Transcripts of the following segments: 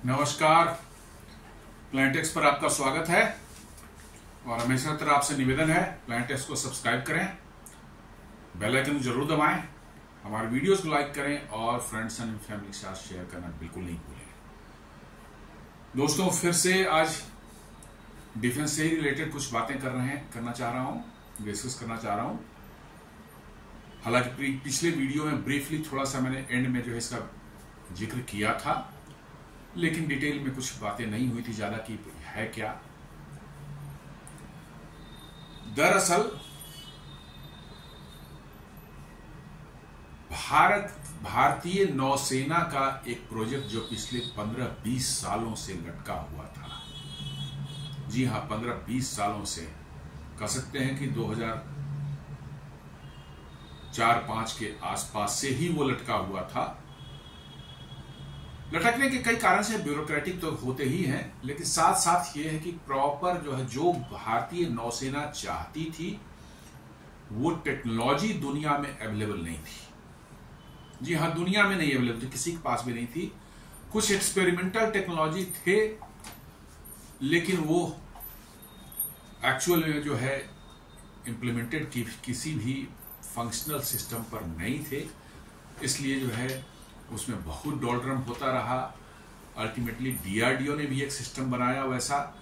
नमस्कार, प्लांटेक्स पर आपका स्वागत है और हमेशा तरह आपसे निवेदन है प्लांटेक्स को सब्सक्राइब करें, बेल आइकन जरूर दबाएं, हमारे वीडियोस को लाइक करें और फ्रेंड्स एंड फैमिली के साथ शेयर करना बिल्कुल नहीं भूलें। दोस्तों, फिर से आज डिफेंस से ही रिलेटेड कुछ बातें करना चाह रहा हूं, डिस्कस करना चाह रहा हूं। हालांकि पिछले वीडियो में ब्रीफली थोड़ा सा मैंने एंड में जो है इसका जिक्र किया था, लेकिन डिटेल में कुछ बातें नहीं हुई थी ज्यादा कि है क्या। दरअसल भारतीय नौसेना का एक प्रोजेक्ट जो पिछले 15-20 सालों से लटका हुआ था, जी हां 15-20 सालों से, कह सकते हैं कि 2004-5 के आसपास से ही वो लटका हुआ था। लटकने के कई कारण से ब्यूरोक्रेटिक तो होते ही हैं, लेकिन साथ साथ ये है कि प्रॉपर जो है जो भारतीय नौसेना चाहती थी वो टेक्नोलॉजी दुनिया में अवेलेबल नहीं थी। जी हां, दुनिया में नहीं अवेलेबल थी, किसी के पास भी नहीं थी। कुछ एक्सपेरिमेंटल टेक्नोलॉजी थे, लेकिन वो एक्चुअल में जो है इंप्लीमेंटेड किसी भी फंक्शनल सिस्टम पर नहीं थे। इसलिए जो है उसमें बहुत डोलड्रम होता रहा। अल्टीमेटली डीआरडीओ ने भी एक सिस्टम बनाया वैसा,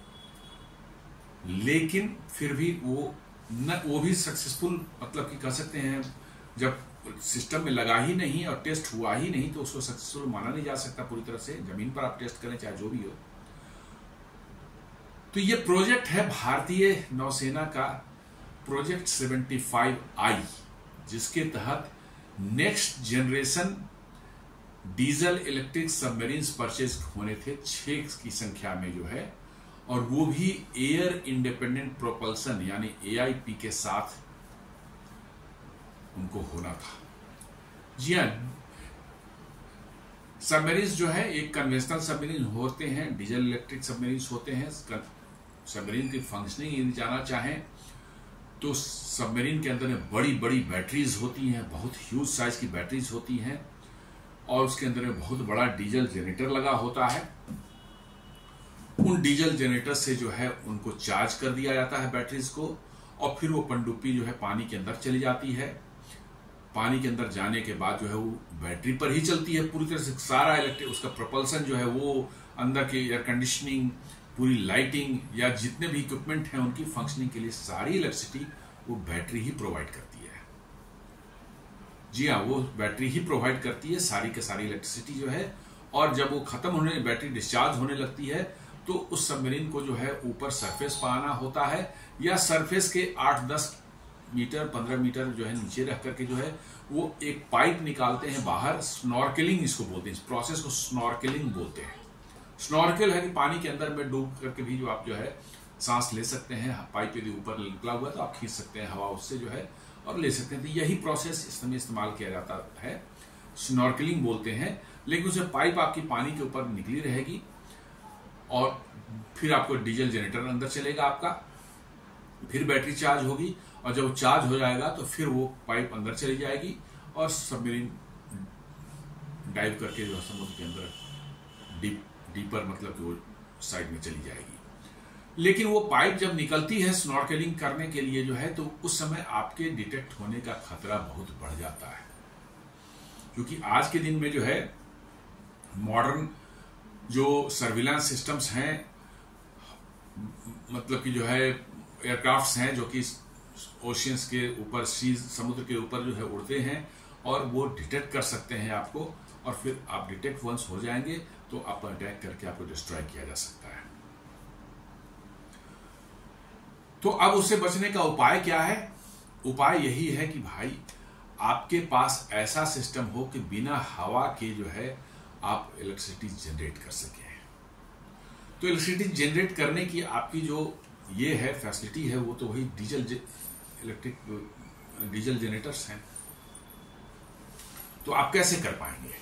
लेकिन फिर भी वो भी सक्सेसफुल, मतलब कि कह सकते हैं जब सिस्टम में लगा ही नहीं और टेस्ट हुआ ही नहीं तो उसको सक्सेसफुल माना नहीं जा सकता पूरी तरह से। जमीन पर आप टेस्ट करें चाहे जो भी हो। तो ये प्रोजेक्ट है भारतीय नौसेना का प्रोजेक्ट 75I, जिसके तहत next generation diesel electric submarines purchase होने थे 6 की संख्या में जो है, और वो भी एयर इंडिपेंडेंट प्रोपल्सन यानी AIP के साथ उनको होना था। जी हां, सबमरीन्स जो है एक कन्वेंशनल सबमरीन होते हैं, डीजल इलेक्ट्रिक सबमरीन्स होते हैं। सबमरीन की फंक्शनिंग यदि जाना चाहें तो सबमरीन के अंदर में बड़ी बड़ी बैटरीज होती हैं, बहुत ह्यूज साइज की बैटरीज होती हैं, और उसके अंदर में बहुत बड़ा डीजल जनरेटर लगा होता है। उन डीजल जनरेटर से जो है उनको चार्ज कर दिया जाता है बैटरीज को, और फिर वो पनडुब्बी जो है पानी के अंदर चली जाती है। पानी के अंदर जाने के बाद जो है वो बैटरी पर ही चलती है पूरी तरह से। सारा इलेक्ट्रिक उसका प्रोपल्सन जो है वो अंदर की एयर कंडीशनिंग, पूरी लाइटिंग या जितने भी इक्विपमेंट हैं उनकी फंक्शनिंग के लिए सारी इलेक्ट्रिसिटी वो बैटरी ही प्रोवाइड करती है। जी हाँ, वो बैटरी ही प्रोवाइड करती है सारी के सारी इलेक्ट्रिसिटी जो है। और जब वो खत्म होने, बैटरी डिस्चार्ज होने लगती है, तो उस सबमरीन को जो है ऊपर सरफेस पर आना होता है, या सरफेस के 8-10 मीटर 15 मीटर जो है नीचे रख करके जो है वो एक पाइप निकालते हैं बाहर। स्नॉर्केलिंग इसको बोलते हैं, इस प्रोसेस को स्नॉर्केलिंग बोलते हैं। स्नॉर्केल है कि पानी के अंदर में डूब करके भी जो आप जो है सांस ले सकते हैं। पाइप यदि ऊपर निकला हुआ है तो आप खींच सकते हैं हवा उससे जो है और ले सकते हैं। तो यही प्रोसेस इस समय इस्तेमाल किया जाता है, स्नॉर्केलिंग बोलते हैं। लेकिन उसे पाइप आपकी पानी के ऊपर निकली रहेगी और फिर आपको डीजल जनरेटर अंदर चलेगा आपका, फिर बैटरी चार्ज होगी, और जब चार्ज हो जाएगा तो फिर वो पाइप अंदर चली जाएगी और सबमरीन डाइव करके जो समुद्र के अंदर डीपर, मतलब कि वो साइड में चली जाएगी। लेकिन वो पाइप जब निकलती है स्नॉर्केलिंग करने के लिए जो है, तो उस समय आपके डिटेक्ट होने का खतरा बहुत बढ़ जाता है, क्योंकि आज के दिन में जो है मॉडर्न जो सर्विलांस सिस्टम्स हैं, मतलब कि जो है एयरक्राफ्ट्स हैं जो कि ओशियंस के ऊपर, समुद्र के ऊपर जो है उड़ते हैं, और वो डिटेक्ट कर सकते हैं आपको, और फिर आप डिटेक्ट वंस हो जाएंगे तो आप अटैक करके आपको डिस्ट्रॉय किया जा सकता है। तो अब उससे बचने का उपाय क्या है? उपाय यही है कि भाई आपके पास ऐसा सिस्टम हो कि बिना हवा के जो है आप इलेक्ट्रिसिटी जनरेट कर सकें। तो इलेक्ट्रिसिटी जनरेट करने की आपकी जो ये है फैसिलिटी है, वो तो वही डीजल जनरेटर्स हैं। तो आप कैसे कर पाएंगे?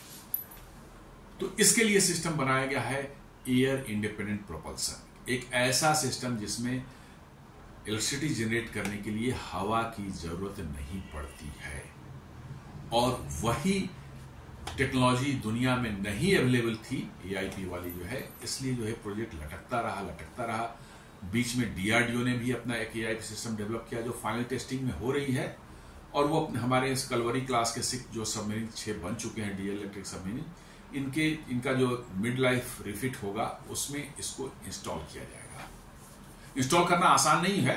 तो इसके लिए सिस्टम बनाया गया है एयर इंडिपेंडेंट प्रोपल्सन, एक ऐसा सिस्टम जिसमें इलेक्ट्रिसिटी जनरेट करने के लिए हवा की जरूरत नहीं पड़ती है, और वही टेक्नोलॉजी दुनिया में नहीं अवेलेबल थी AIP वाली जो है, इसलिए जो है प्रोजेक्ट लटकता रहा। बीच में DRDO ने भी अपना एक AIP सिस्टम डेवलप किया जो फाइनल टेस्टिंग में हो रही है, और वो हमारे इस कलवरी क्लास के 6 जो सबमरीन 6 बन चुके हैं DL इलेक्ट्रिक सबमरीन, इनका जो मिड लाइफ रिफिट होगा उसमें इसको इंस्टॉल किया जाएगा। इंस्टॉल करना आसान नहीं है,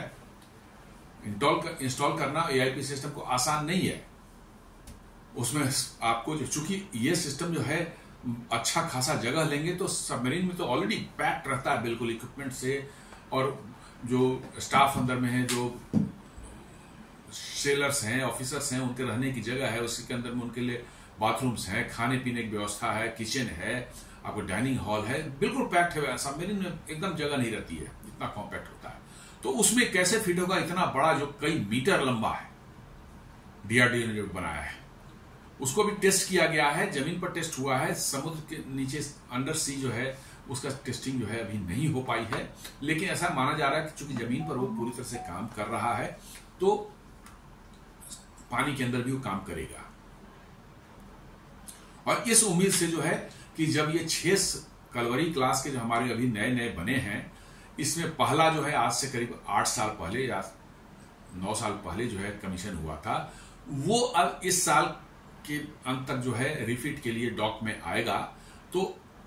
इंस्टॉल करना AIP सिस्टम को आसान नहीं है। उसमें आपको चूंकि ये सिस्टम जो है अच्छा खासा जगह लेंगे, तो सबमरीन में तो ऑलरेडी पैक्ड रहता है बिल्कुल इक्विपमेंट से, और जो स्टाफ अंदर में है, जो सेलर्स हैं, ऑफिसर्स हैं, उनके रहने की जगह है, उसी के अंदर में उनके लिए बाथरूम्स हैं, खाने पीने की व्यवस्था है, किचन है, आपको डाइनिंग हॉल है, बिल्कुल पैक्ड है। सबमरीन में एकदम जगह नहीं रहती है, इतना कॉम्पैक्ट होता है। तो उसमें कैसे फिट होगा इतना बड़ा जो कई मीटर लंबा है, DRDO ने जो बनाया है, उसको भी टेस्ट किया गया है, जमीन पर टेस्ट हुआ है, समुद्र के नीचे अंडर सी जो है उसका टेस्टिंग जो है अभी नहीं हो पाई है, लेकिन ऐसा माना जा रहा है कि चूंकि जमीन पर वो पूरी तरह से काम कर रहा है, तो पानी के अंदर भी वो काम करेगा। और इस उम्मीद से जो है कि जब ये 6 कलवरी क्लास के जो हमारे अभी नए बने हैं, इसमें पहला जो है आज से करीब 8 साल पहले या 9 साल पहले जो है कमीशन हुआ था, वो अब इस साल के अंत तक जो है रिफिट के लिए डॉक में आएगा। तो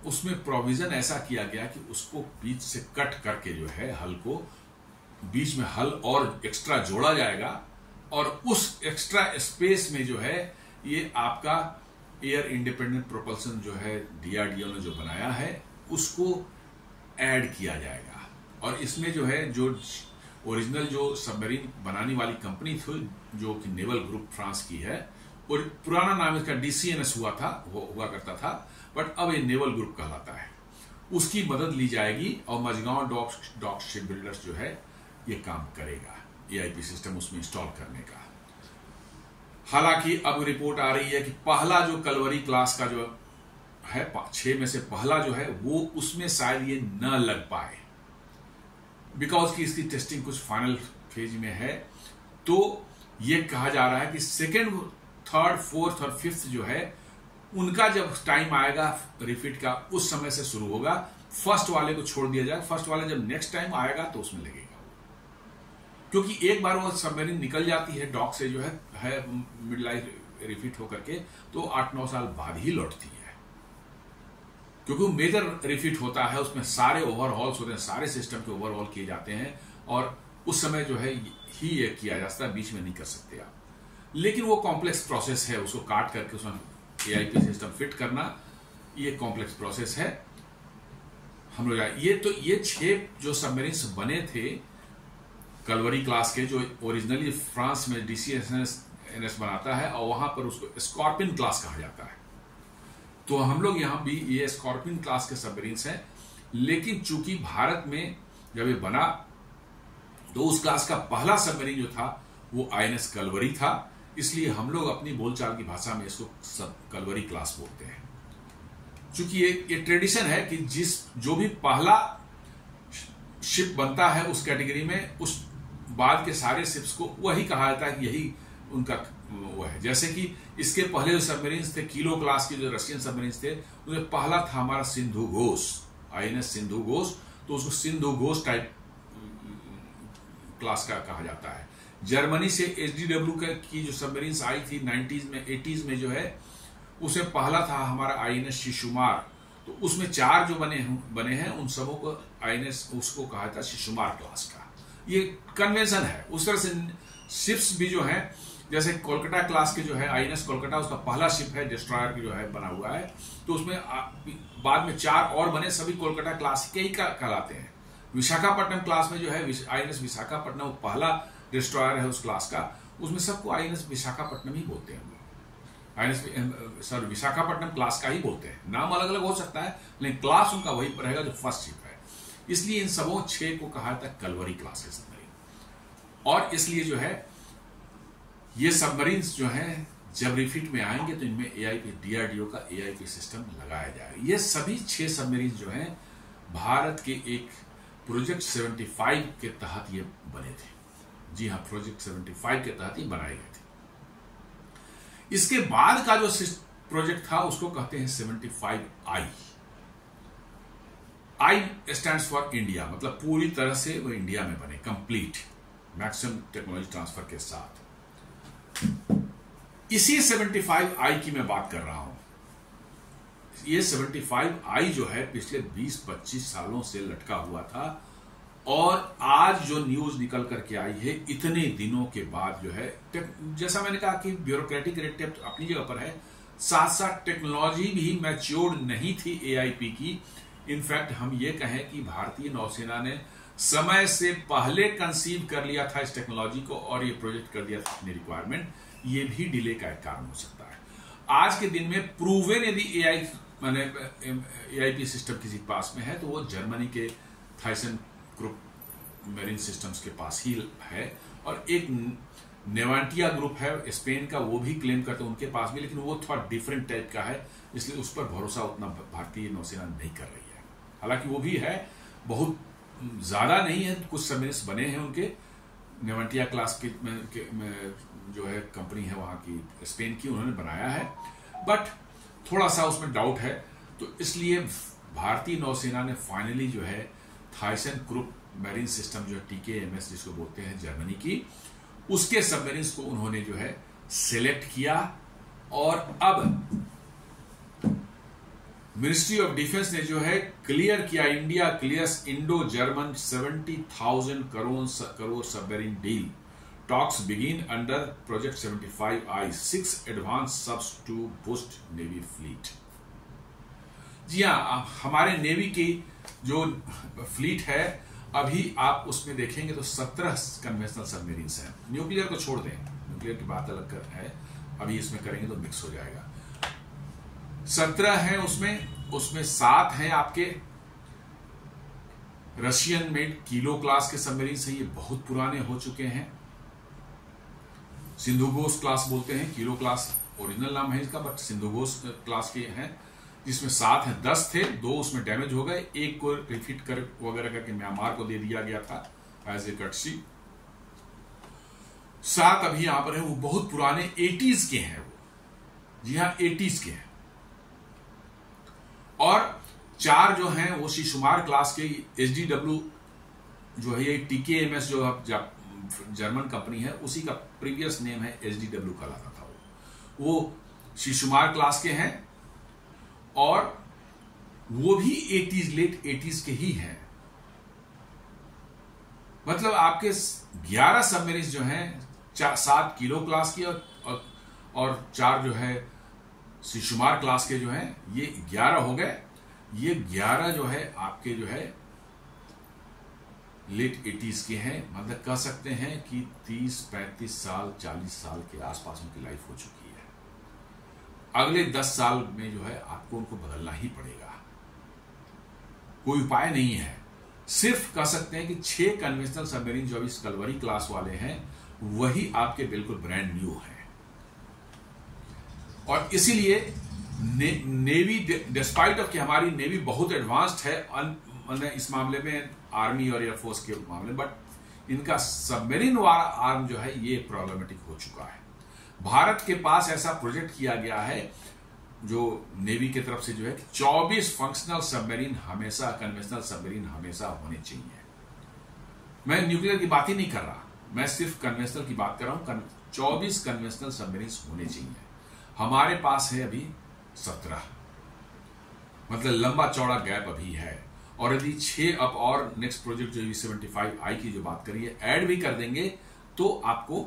उसमें प्रोविजन ऐसा किया गया कि उसको बीच से कट करके जो है हल को बीच में हल और एक्स्ट्रा जोड़ा जाएगा, और उस एक्स्ट्रा स्पेस में जो है ये आपका एयर इंडिपेंडेंट प्रोपल्सन जो है DRDO ने जो बनाया है उसको ऐड किया जाएगा। और इसमें जो है जो ओरिजिनल जो सबमरीन बनाने वाली कंपनी थी जो कि नेवल ग्रुप फ्रांस की है, और पुराना नाम इसका DCNS हुआ करता था, बट अब ये नेवल ग्रुप कहलाता है, उसकी मदद ली जाएगी और मझगांव डॉक शिप बिल्डर्स जो है ये काम करेगा AIP सिस्टम उसमें इंस्टॉल करने का। हालांकि अब रिपोर्ट आ रही है कि पहला जो कलवरी क्लास का जो है 6 में से पहला जो है वो उसमें शायद ये न लग पाए, बिकॉज की इसकी टेस्टिंग कुछ फाइनल फेज में है। तो ये कहा जा रहा है कि 2nd, 3rd, 4th और 5th जो है उनका जब टाइम आएगा रिफिट का, उस समय से शुरू होगा। फर्स्ट वाले को छोड़ दिया जाएगा, फर्स्ट वाले जब नेक्स्ट टाइम आएगा तो उसमें लगेगा, क्योंकि एक बार वो सबमरीन निकल जाती है डॉक से जो है मिड लाइफ रिफिट होकर के, तो 8-9 साल बाद ही लौटती है, क्योंकि वो मेजर रिफिट होता है, उसमें सारे ओवरहॉल्स होते हैं, सारे सिस्टम के ओवरहॉल किए जाते हैं, और उस समय जो है ही ये किया जा सकता है, बीच में नहीं कर सकते आप। लेकिन वो कॉम्प्लेक्स प्रोसेस है, उसको काट करके उसमें AIP सिस्टम फिट करना, ये कॉम्प्लेक्स प्रोसेस है। हम लोग ये 6 जो सबमरीन्स बने थे कलवरी क्लास के, जो ओरिजिनली फ्रांस में DCNS बनाता है, और वहां पर उसको स्कॉर्पियन क्लास कहा जाता है। तो हम लोग यहां भी ये स्कॉर्पियन क्लास के सबमरीन्स हैं, लेकिन चूंकि भारत में जब ये बना तो उस क्लास का पहला सबमरीन जो था वो INS कलवरी था, इसलिए हम लोग अपनी बोलचाल की भाषा में इसको कलवरी क्लास बोलते हैं। चूंकि ये ट्रेडिशन है कि जो भी पहला शिप बनता है उस कैटेगरी में, उस बाद के सारे शिप्स को वही कहा जाता है कि यही उनका वो है। जैसे कि इसके पहले जो सबमरीन्स थे किलो क्लास के, जो रशियन सबमरीन्स थे, उनमें पहला था हमारा सिंधु घोष, INS सिंधु घोष, तो उसको सिंधु घोष टाइप क्लास का कहा जाता है। जर्मनी से HDW की जो सबमरीन्स आई थी 90s में 80s में जो है, उसमें पहला था हमारा INS शिशुमार, तो उसमें 4 जो बने हैं उन सबों को INS उसको कहा था शिशुमार क्लास का। ये कन्वेंशन है। उस तरह से शिप्स भी जो है, जैसे कोलकाता क्लास के जो है INS कोलकाता, उसका पहला शिप है डिस्ट्रॉयर की जो है बना हुआ है, तो उसमें बाद में 4 और बने, सभी कोलकाता क्लास के ही कहलाते हैं। विशाखापट्टनम क्लास में जो है INS विशाखापट्टनम, वो पहला डिस्ट्रॉयर है उस क्लास का, उसमें सबको INS विशाखापट्टनम ही बोलते हैं। विशाखापट्टनम क्लास का ही बोलते हैं, नाम अलग अलग हो सकता है लेकिन क्लास उनका वही रहेगा जो फर्स्ट शिप है। इसलिए इन सबों 6 को कहा जाता है कलवरी क्लास के सबमरीन। और इसलिए जो है ये सबमरीन्स जो हैं जब रिफिट में आएंगे तो इनमें AIP DRDO का AIP सिस्टम लगाया जाएगा। ये सभी 6 सबमरीन्स जो हैं भारत के एक प्रोजेक्ट 75 के तहत ये बने थे। जी हाँ, प्रोजेक्ट 75 के तहत ही बनाए गए थे। इसके बाद का जो प्रोजेक्ट था उसको कहते हैं 75I। I stands for India, मतलब पूरी तरह से वो इंडिया में बने, कंप्लीट मैक्सिमम टेक्नोलॉजी ट्रांसफर के साथ। इसी 75I की मैं बात कर रहा हूं। ये 75I जो है पिछले 20-25 सालों से लटका हुआ था, और आज जो न्यूज निकल करके आई है इतने दिनों के बाद जो है, जैसा मैंने कहा कि ब्यूरोक्रेटिक रेड टेप अपनी जगह पर है, साथ साथ टेक्नोलॉजी भी मैच्योर्ड नहीं थी AIP की। इनफैक्ट हम ये कहें कि भारतीय नौसेना ने समय से पहले कंसीव कर लिया था इस टेक्नोलॉजी को और ये प्रोजेक्ट कर दिया था अपनी रिक्वायरमेंट, ये भी डिले का एक कारण हो सकता है। आज के दिन में प्रूवन यदि AIP सिस्टम किसी के पास में है तो वो जर्मनी के थाइसन ग्रुप मेरीन सिस्टम्स के पास ही है, और एक नेवांटिया ग्रुप है स्पेन का, वो भी क्लेम करते हैं उनके पास भी, लेकिन वो थोड़ा डिफरेंट टाइप का है, इसलिए उस पर भरोसा उतना भारतीय नौसेना नहीं कर रही है। हालांकि वो भी है, बहुत ज्यादा नहीं है, कुछ सबमरीन्स बने हैं उनके, नेवांटिया क्लास के जो है कंपनी है वहां की स्पेन की, उन्होंने बनाया है, बट थोड़ा सा उसमें डाउट है। तो इसलिए भारतीय नौसेना ने फाइनली जो है थाइसन ग्रुप मैरीन सिस्टम जो है TKMS जिसको बोलते हैं जर्मनी की, उसके सबमरीन्स को उन्होंने जो है सिलेक्ट किया, और अब मिनिस्ट्री ऑफ डिफेंस ने जो है क्लियर किया, India clears Indo German 70,000 crore submarine deal, talks begin under project 75I, 6 advance subs to boost navy fleet. जी हाँ, हमारे नेवी की जो फ्लीट है अभी आप उसमें देखेंगे तो 17 कन्वेंशनल सबमरीन्स हैं। न्यूक्लियर को छोड़ दें, न्यूक्लियर की बात अलग है, अभी इसमें करेंगे तो मिक्स हो जाएगा। 17 हैं उसमें 7 हैं आपके रशियन मेड किलो क्लास के सबमरीन्स हैं, ये बहुत पुराने हो चुके हैं। सिंधुघोष क्लास बोलते हैं, किलो क्लास ओरिजिनल नाम है इसका, बट सिंधुघोष क्लास के हैं, जिसमें 7 हैं। 10 थे, 2 उसमें डैमेज हो गए, एक को रिफिट कर वगैरह करके म्यांमार को दे दिया गया था एज ए कर्टसी। 7 अभी यहां पर है, वो बहुत पुराने 80s के हैं वो, जी हाँ 80s के हैं। और 4 जो हैं वो शिशुमार क्लास के SDW जो है, ये TKMS जो जर्मन कंपनी है उसी का प्रीवियस नेम है, SDW कहलाता था वो शिशुमार क्लास के हैं, और वो भी 80s लेट 80s के ही हैं। मतलब आपके 11 सबमरीन्स जो हैं, 7 किलो क्लास की और 4 जो है शिशुमार क्लास के जो हैं, ये 11 हो गए। ये 11 जो है आपके जो है लेट 80s के हैं, मतलब कह सकते हैं कि 30-35 साल 40 साल के आसपास उनकी लाइफ हो चुकी है। अगले 10 साल में जो है आपको उनको बदलना ही पड़ेगा, कोई उपाय नहीं है। सिर्फ कह सकते हैं कि 6 कन्वेंशनल सबमरीन जो अभी कलवरी क्लास वाले हैं वही आपके बिल्कुल ब्रांड न्यू हैं, और इसीलिए नेवी डिस्पाइट ऑफ कि हमारी नेवी बहुत एडवांस्ड है इस मामले में, आर्मी और एयरफोर्स के मामले, बट इनका सबमरीन वाला आर्म जो है ये प्रॉब्लमेटिक हो चुका है। भारत के पास ऐसा प्रोजेक्ट किया गया है जो नेवी की तरफ से जो है 24 फंक्शनल सबमरीन हमेशा, कन्वेंशनल सबमरीन हमेशा होने चाहिए। मैं न्यूक्लियर की बात ही नहीं कर रहा, मैं सिर्फ कन्वेंशनल की बात कर रहा हूं। 24 कन्वेंशनल सबमरीन होने चाहिए, हमारे पास है अभी 17, मतलब लंबा चौड़ा गैप अभी है। और यदि 6 अब और नेक्स्ट प्रोजेक्ट जो 75I की जो बात करिए ऐड भी कर देंगे तो आपको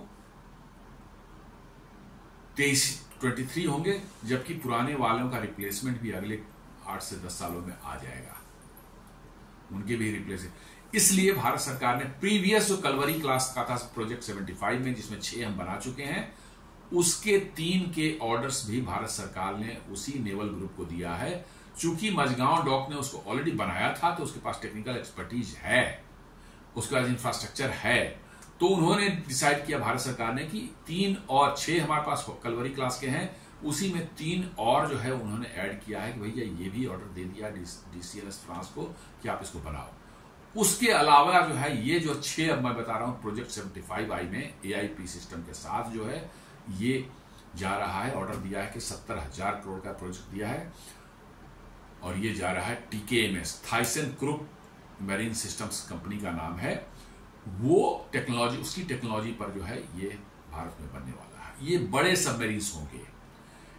23 होंगे, जबकि पुराने वालों का रिप्लेसमेंट भी अगले 8 से 10 सालों में आ जाएगा, उनके भी रिप्लेस। इसलिए भारत सरकार ने प्रीवियस जो कलवरी क्लास का था प्रोजेक्ट 75 में, जिसमें 6 हम बना चुके हैं, उसके 3 के ऑर्डर्स भी भारत सरकार ने उसी नेवल ग्रुप को दिया है। चूंकि मझगांव डॉक ने उसको ऑलरेडी बनाया था तो उसके पास टेक्निकल एक्सपर्टीज है, उसके पास इंफ्रास्ट्रक्चर है, तो उन्होंने डिसाइड किया भारत सरकार ने कि 3 और 6 हमारे पास कलवरी क्लास के हैं, उसी में 3 और जो है उन्होंने ऐड किया है कि भैया ये भी ऑर्डर दे दिया DCLS फ्रांस को कि आप इसको बनाओ। उसके अलावा जो है ये जो 6 अब मैं बता रहा हूं प्रोजेक्ट 75I में AIP सिस्टम के साथ जो है ये जा रहा है, ऑर्डर दिया है कि 70,000 करोड़ का प्रोजेक्ट दिया है, और ये जा रहा है TKMS, Thyssen Krupp marine systems company का नाम है। वो टेक्नोलॉजी, उसकी टेक्नोलॉजी पर जो है ये भारत में बनने वाला है। ये बड़े सबमरीन्स होंगे,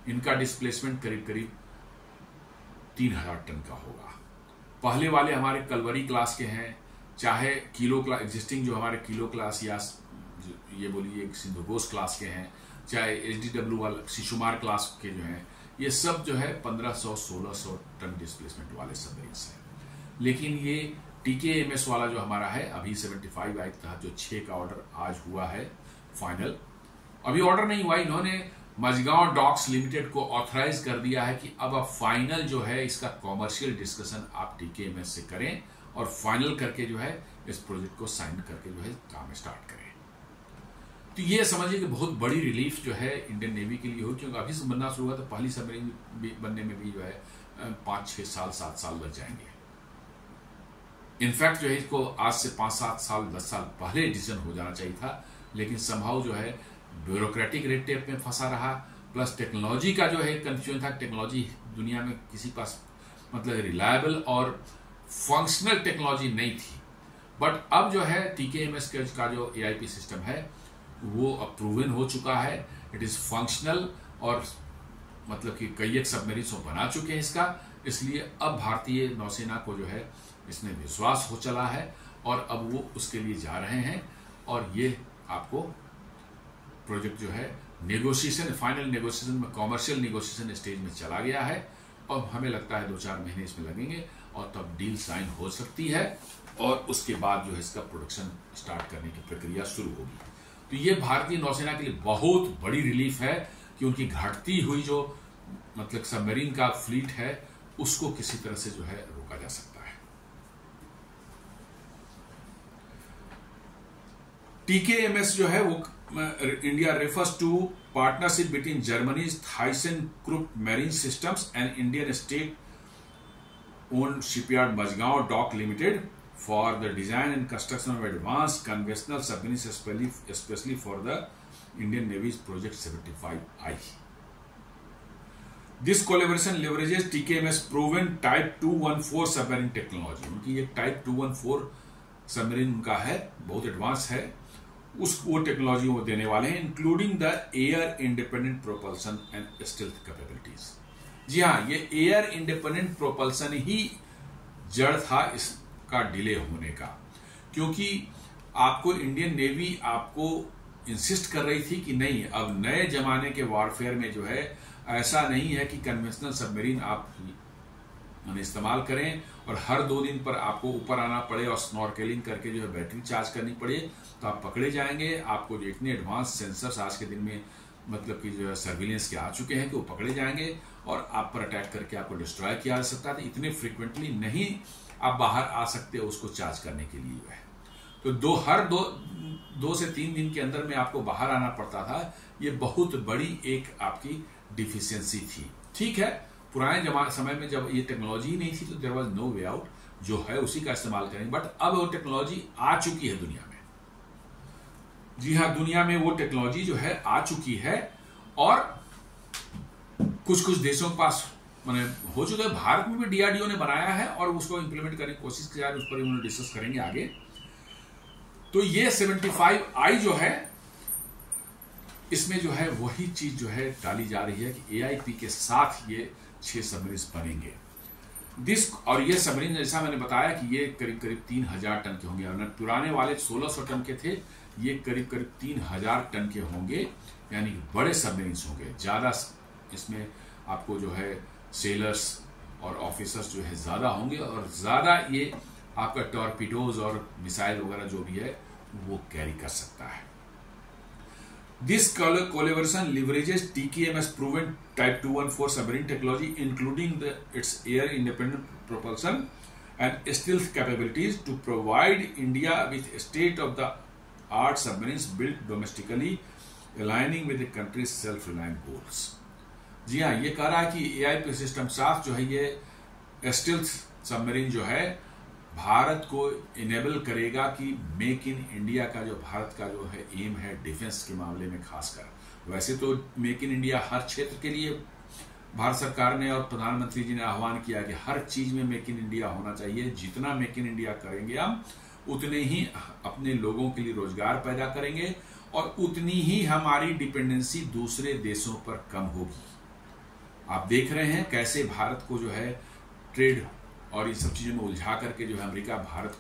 इनका डिस्प्लेसमेंट करीब करीब 3,000 टन का होगा। पहले वाले हमारे कलवरी क्लास के हैं, चाहे किलो क्लास, एग्जिस्टिंग जो हमारे किलो क्लास या ये बोलिए सिंधुघोष क्लास के हैं, चाहे SDW वाला शिशुमार क्लास के जो हैं, ये सब जो है 1500-1600 टन डिस्प्लेसमेंट वाले सबमरीन्स हैं। लेकिन ये TKMS वाला जो हमारा है, अभी 75 आई था, जो 6 का ऑर्डर आज हुआ है फाइनल। अभी ऑर्डर नहीं हुआ, इन्होंने मझगांव डॉक्स लिमिटेड को ऑथराइज कर दिया है कि अब फाइनल जो है इसका कॉमर्शियल डिस्कशन आप TKMS से करें, और फाइनल करके जो है इस प्रोजेक्ट को साइन करके जो है काम स्टार्ट करें। तो ये समझिए कि बहुत बड़ी रिलीफ जो है इंडियन नेवी के लिए हो, क्योंकि अभी से बनना शुरू हुआ तो पहली सबमरीन बनने में भी जो है 5-6 साल 7 साल लग जाएंगे। इनफैक्ट जो है इसको आज से 5-7 साल 10 साल पहले डिसीजन हो जाना चाहिए था, लेकिन समहाउ जो है ब्यूरोक्रेटिक रेड टेप में फंसा रहा, प्लस टेक्नोलॉजी का जो है कंफ्यूजन था। टेक्नोलॉजी दुनिया में किसी पास मतलब रिलायबल और फंक्शनल टेक्नोलॉजी नहीं थी। बट अब जो है TKMS का जो AIP सिस्टम है वो अब प्रूवन हो चुका है, इट इज फंक्शनल, और मतलब कि कई एक सबमरीन्स बना चुके हैं इसका। इसलिए अब भारतीय नौसेना को जो है इसमें विश्वास हो चला है, और अब वो उसके लिए जा रहे हैं। और ये आपको प्रोजेक्ट जो है नेगोशिएशन, फाइनल नेगोशिएशन में, कॉमर्शियल नेगोशिएशन स्टेज में चला गया है, और हमें लगता है 2-4 महीने इसमें लगेंगे, और तब डील साइन हो सकती है, और उसके बाद जो है इसका प्रोडक्शन स्टार्ट करने की प्रक्रिया शुरू होगी। तो ये भारतीय नौसेना के लिए बहुत बड़ी रिलीफ है कि उनकी घटती हुई जो मतलब सबमरीन का फ्लीट है उसको किसी तरह से जो है रोका जा सकता है। TKMS जो है वो India refers to partnership between Germany's Thyssen Krupp marine systems and Indian state own shipyard Mazagon dock limited for the design and construction of advanced conventional submarines, especially for the Indian Navy's Project 75I. This collaboration leverages TKMS proven Type 214 submarine technology. उनकी एक Type 214 submarine उनका है, बहुत advance है, वो technology वो देने वाले हैं, including the air independent propulsion and stealth capabilities. जी हाँ, ये एयर इंडिपेंडेंट प्रोपल्सन ही जड़ था इस का डिले होने का, क्योंकि आपको इंडियन नेवी आपको इंसिस्ट कर रही थी कि नहीं, अब नए जमाने के वॉरफेयर में जो है ऐसा नहीं है कि कन्वेंशनल सबमरीन आप इस्तेमाल करें और हर 2 दिन पर आपको ऊपर आना पड़े और स्नॉर्केलिंग करके जो है बैटरी चार्ज करनी पड़े, तो आप पकड़े जाएंगे। आपको जो इतने एडवांस सेंसर्स आज के दिन में मतलब कि जो है सर्विलेंस के आ चुके हैं कि वो पकड़े जाएंगे और आप पर अटैक करके आपको डिस्ट्रॉय किया जा सकता है। इतने फ्रिक्वेंटली नहीं आप बाहर आ सकते हो उसको चार्ज करने के लिए है, तो हर दो से 3 दिन के अंदर में आपको बाहर आना पड़ता था। ये बहुत बड़ी एक आपकी डिफिशियंसी थी। ठीक है, पुराने समय में जब ये टेक्नोलॉजी नहीं थी तो there was no way out, जो है उसी का इस्तेमाल करेंगे। बट अब वो टेक्नोलॉजी आ चुकी है दुनिया में। जी हाँ, दुनिया में वो टेक्नोलॉजी जो है आ चुकी है, और कुछ देशों के पास मैंने हो चुका है। भारत में भी DRDO ने बनाया है और उसको इंप्लीमेंट करने की कोशिश की जा रही है, उस पर उन्होंने डिस्कस करेंगे आगे। तो ये 75I जो है, इसमें जो है वही चीज जो है डाली जा रही है कि AIP के साथ ये 6 सबमरीन बनेंगे। और ये सबमरीन जैसा मैंने बताया कि ये करीब 3000 टन के होंगे, और पुराने वाले 1600 टन के थे, ये करीब 3000 टन के होंगे, यानी बड़े सबमरीन होंगे। ज्यादा इसमें आपको जो है सेलर्स और ऑफिसर्स जो है ज्यादा होंगे, और ज्यादा ये आपका टॉर्पीडोज और मिसाइल वगैरह जो भी है वो कैरी कर सकता है। This collaboration leverages TKMS proven Type 214 submarine technology, including its air independent propulsion and stealth capabilities, to provide India with state-of-the-art submarines built domestically, aligning with the country's self-reliant goals. जी हाँ, ये कह रहा है कि AIP system साथ जो है ये स्टील्थ सबमरीन जो है भारत को इनेबल करेगा कि मेक इन इंडिया का जो भारत का जो है एम है डिफेंस के मामले में खासकर, वैसे तो मेक इन इंडिया हर क्षेत्र के लिए भारत सरकार ने और प्रधानमंत्री जी ने आह्वान किया कि हर चीज में मेक इन इंडिया होना चाहिए। जितना मेक इन इंडिया करेंगे हम, उतने ही अपने लोगों के लिए रोजगार पैदा करेंगे और उतनी ही हमारी डिपेंडेंसी दूसरे देशों पर कम होगी। आप देख रहे हैं कैसे भारत को जो है ट्रेड और इन सब चीजों में उलझा करके जो है अमेरिका भारत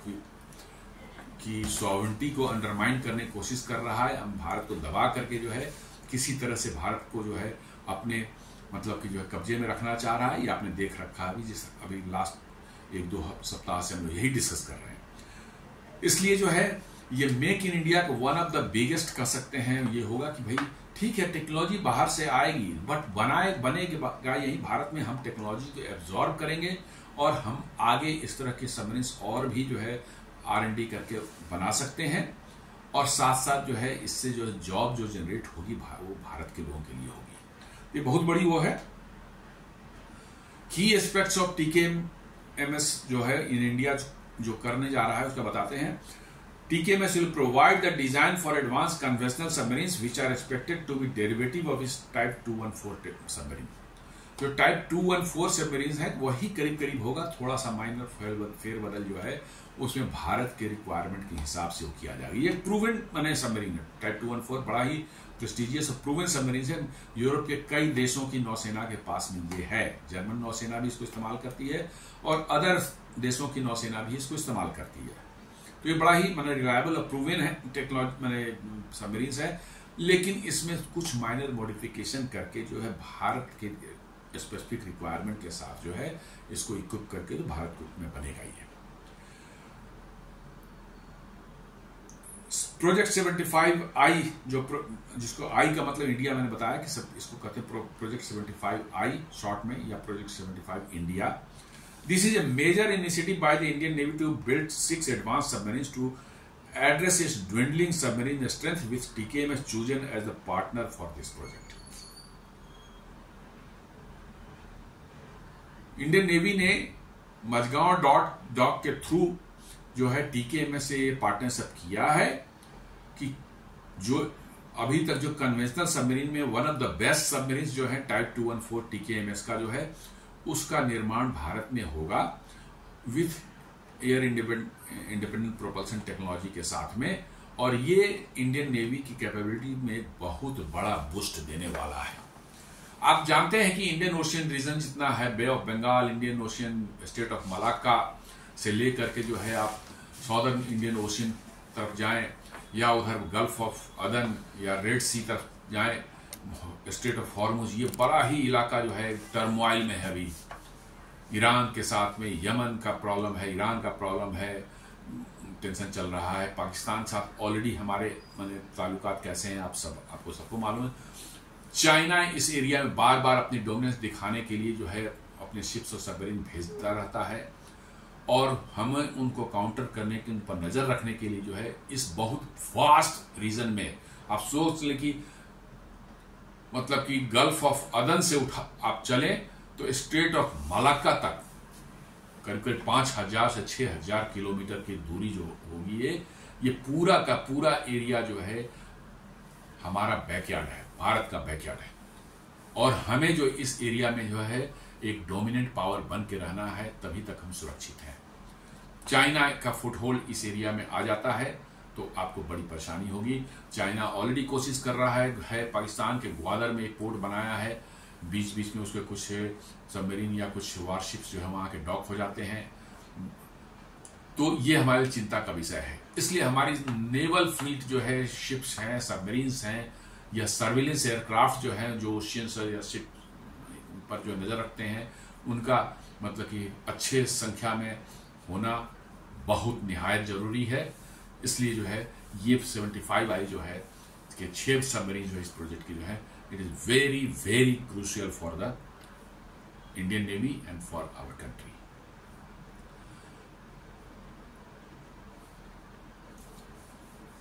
की सॉवरेनिटी को अंडरमाइन करने की कोशिश कर रहा है। हम भारत को दबा करके जो है किसी तरह से भारत को जो है अपने मतलब कि जो है कब्जे में रखना चाह रहा है। या आपने देख रखा है अभी लास्ट 1-2 सप्ताह से हम लोग यही डिस्कस कर रहे हैं। इसलिए जो है ये मेक इन इंडिया को वन ऑफ द बिगेस्ट कह सकते हैं। ये होगा कि भाई ठीक है टेक्नोलॉजी बाहर से आएगी, बट बनेगा यही भारत में। हम टेक्नोलॉजी को एब्जॉर्ब करेंगे और हम आगे इस तरह के सबमरीन्स और भी जो है R&D करके बना सकते हैं। और साथ साथ जो है इससे जो जॉब जो जनरेट होगी वो भारत के लोगों के लिए होगी। ये बहुत बड़ी वो है। की एस्पेक्ट्स ऑफ TKMS जो है इन इंडिया जो करने जा रहा है उसका बताते हैं। TKMS will provide the design for advanced conventional submarines which are expected to be derivative of its Type 214 submarine। जो Type 214 सबमरीन है वही करीब करीब होगा, थोड़ा सा माइनर फेरबदल जो है उसमें भारत के रिक्वायरमेंट के हिसाब से वो किया जाएगा। ये प्रूवन माने सबमरीन है। Type 214 बड़ा ही प्रेस्टिजियस और प्रूवन सबमरीन है। यूरोप के कई देशों की नौसेना के पास में ये है। जर्मन नौसेना भी इसको इस्तेमाल करती है और अदर देशों की नौसेना भी इसको इस्तेमाल करती है। तो ये बड़ा ही माने रिलायबल और प्रूवन है टेक्नोलॉजी माने सबमरीन है। लेकिन इसमें कुछ माइनर मॉडिफिकेशन करके जो है भारत के स्पेसिफिक रिक्वायरमेंट के साथ जो है इसको इक्विप करके तो भारत में बनेगा ही है। प्रोजेक्ट 75I जिसको आई का मतलब इंडिया मैंने बताया कि सब इसको कहते हैं प्रोजेक्ट 75I शॉर्ट में या project 75 India. This is a major initiative by the Indian Navy to build 6 advanced submarines to address its dwindling submarine strength, with TKMS chosen as the partner for this project। Indian navy ने Majhgaon dock के through जो है TKMS से partnership किया है कि जो अभी तक जो कन्वेंशनल सबमरीन में one of the best submarine जो है Type 214 TKMS का जो है उसका निर्माण भारत में होगा with air independent propulsion technology के साथ में। और ये इंडियन नेवी की कैपेबिलिटी में बहुत बड़ा बूस्ट देने वाला है। आप जानते हैं कि इंडियन ओशियन रीजन जितना है, bay of Bengal, Indian ocean, strait of Malacca से लेकर के जो है आप सॉदर्न इंडियन ओशियन तरफ जाएं या उधर गल्फ ऑफ अदन या रेड सी तरफ जाएं, स्टेट ऑफ हॉर्मुज, ये बड़ा ही इलाका जो है टर्मोइल में है। अभी ईरान के साथ में यमन का प्रॉब्लम है, ईरान का प्रॉब्लम है, टेंशन चल रहा है। पाकिस्तान के साथ ऑलरेडी हमारे ताल्लुकात कैसे हैं आपको सबको मालूम है। चाइना इस एरिया में बार बार अपनी डोमिनेंस दिखाने के लिए जो है अपने शिप्स और सबमरीन भेजता रहता है और हमें उनको काउंटर करने के, उन पर नजर रखने के लिए जो है इस बहुत वास्ट रीजन में आप सोच लें कि मतलब कि गल्फ ऑफ अदन से आप चले तो स्टेट ऑफ मलाक्का तक करीब करीब 5000 से 6000 किलोमीटर की दूरी जो होगी ये पूरा का पूरा एरिया जो है हमारा बैकयार्ड है, भारत का बैकयार्ड है। और हमें जो इस एरिया में जो है एक डोमिनेंट पावर बन के रहना है, तभी तक हम सुरक्षित हैं। चाइना का फुटहोल्ड इस एरिया में आ जाता है तो आपको बड़ी परेशानी होगी। चाइना ऑलरेडी कोशिश कर रहा है पाकिस्तान के ग्वादर में एक पोर्ट बनाया है, बीच बीच में उसके कुछ सबमरीन या कुछ वारशिप्स जो है वहां के डॉक हो जाते हैं। तो ये हमारी चिंता का विषय है। इसलिए हमारी नेवल फ्लीट जो है, शिप्स हैं, सबमरीन्स हैं या सर्विलेंस एयरक्राफ्ट जो है जो ओशियंस या शिप पर जो नजर रखते हैं, उनका मतलब कि अच्छे संख्या में होना बहुत निहायत जरूरी है। इसलिए जो है ये 75I जो है के 6 सबमरीन जो है इस प्रोजेक्ट की जो है it is very very crucial for the Indian navy and for our country.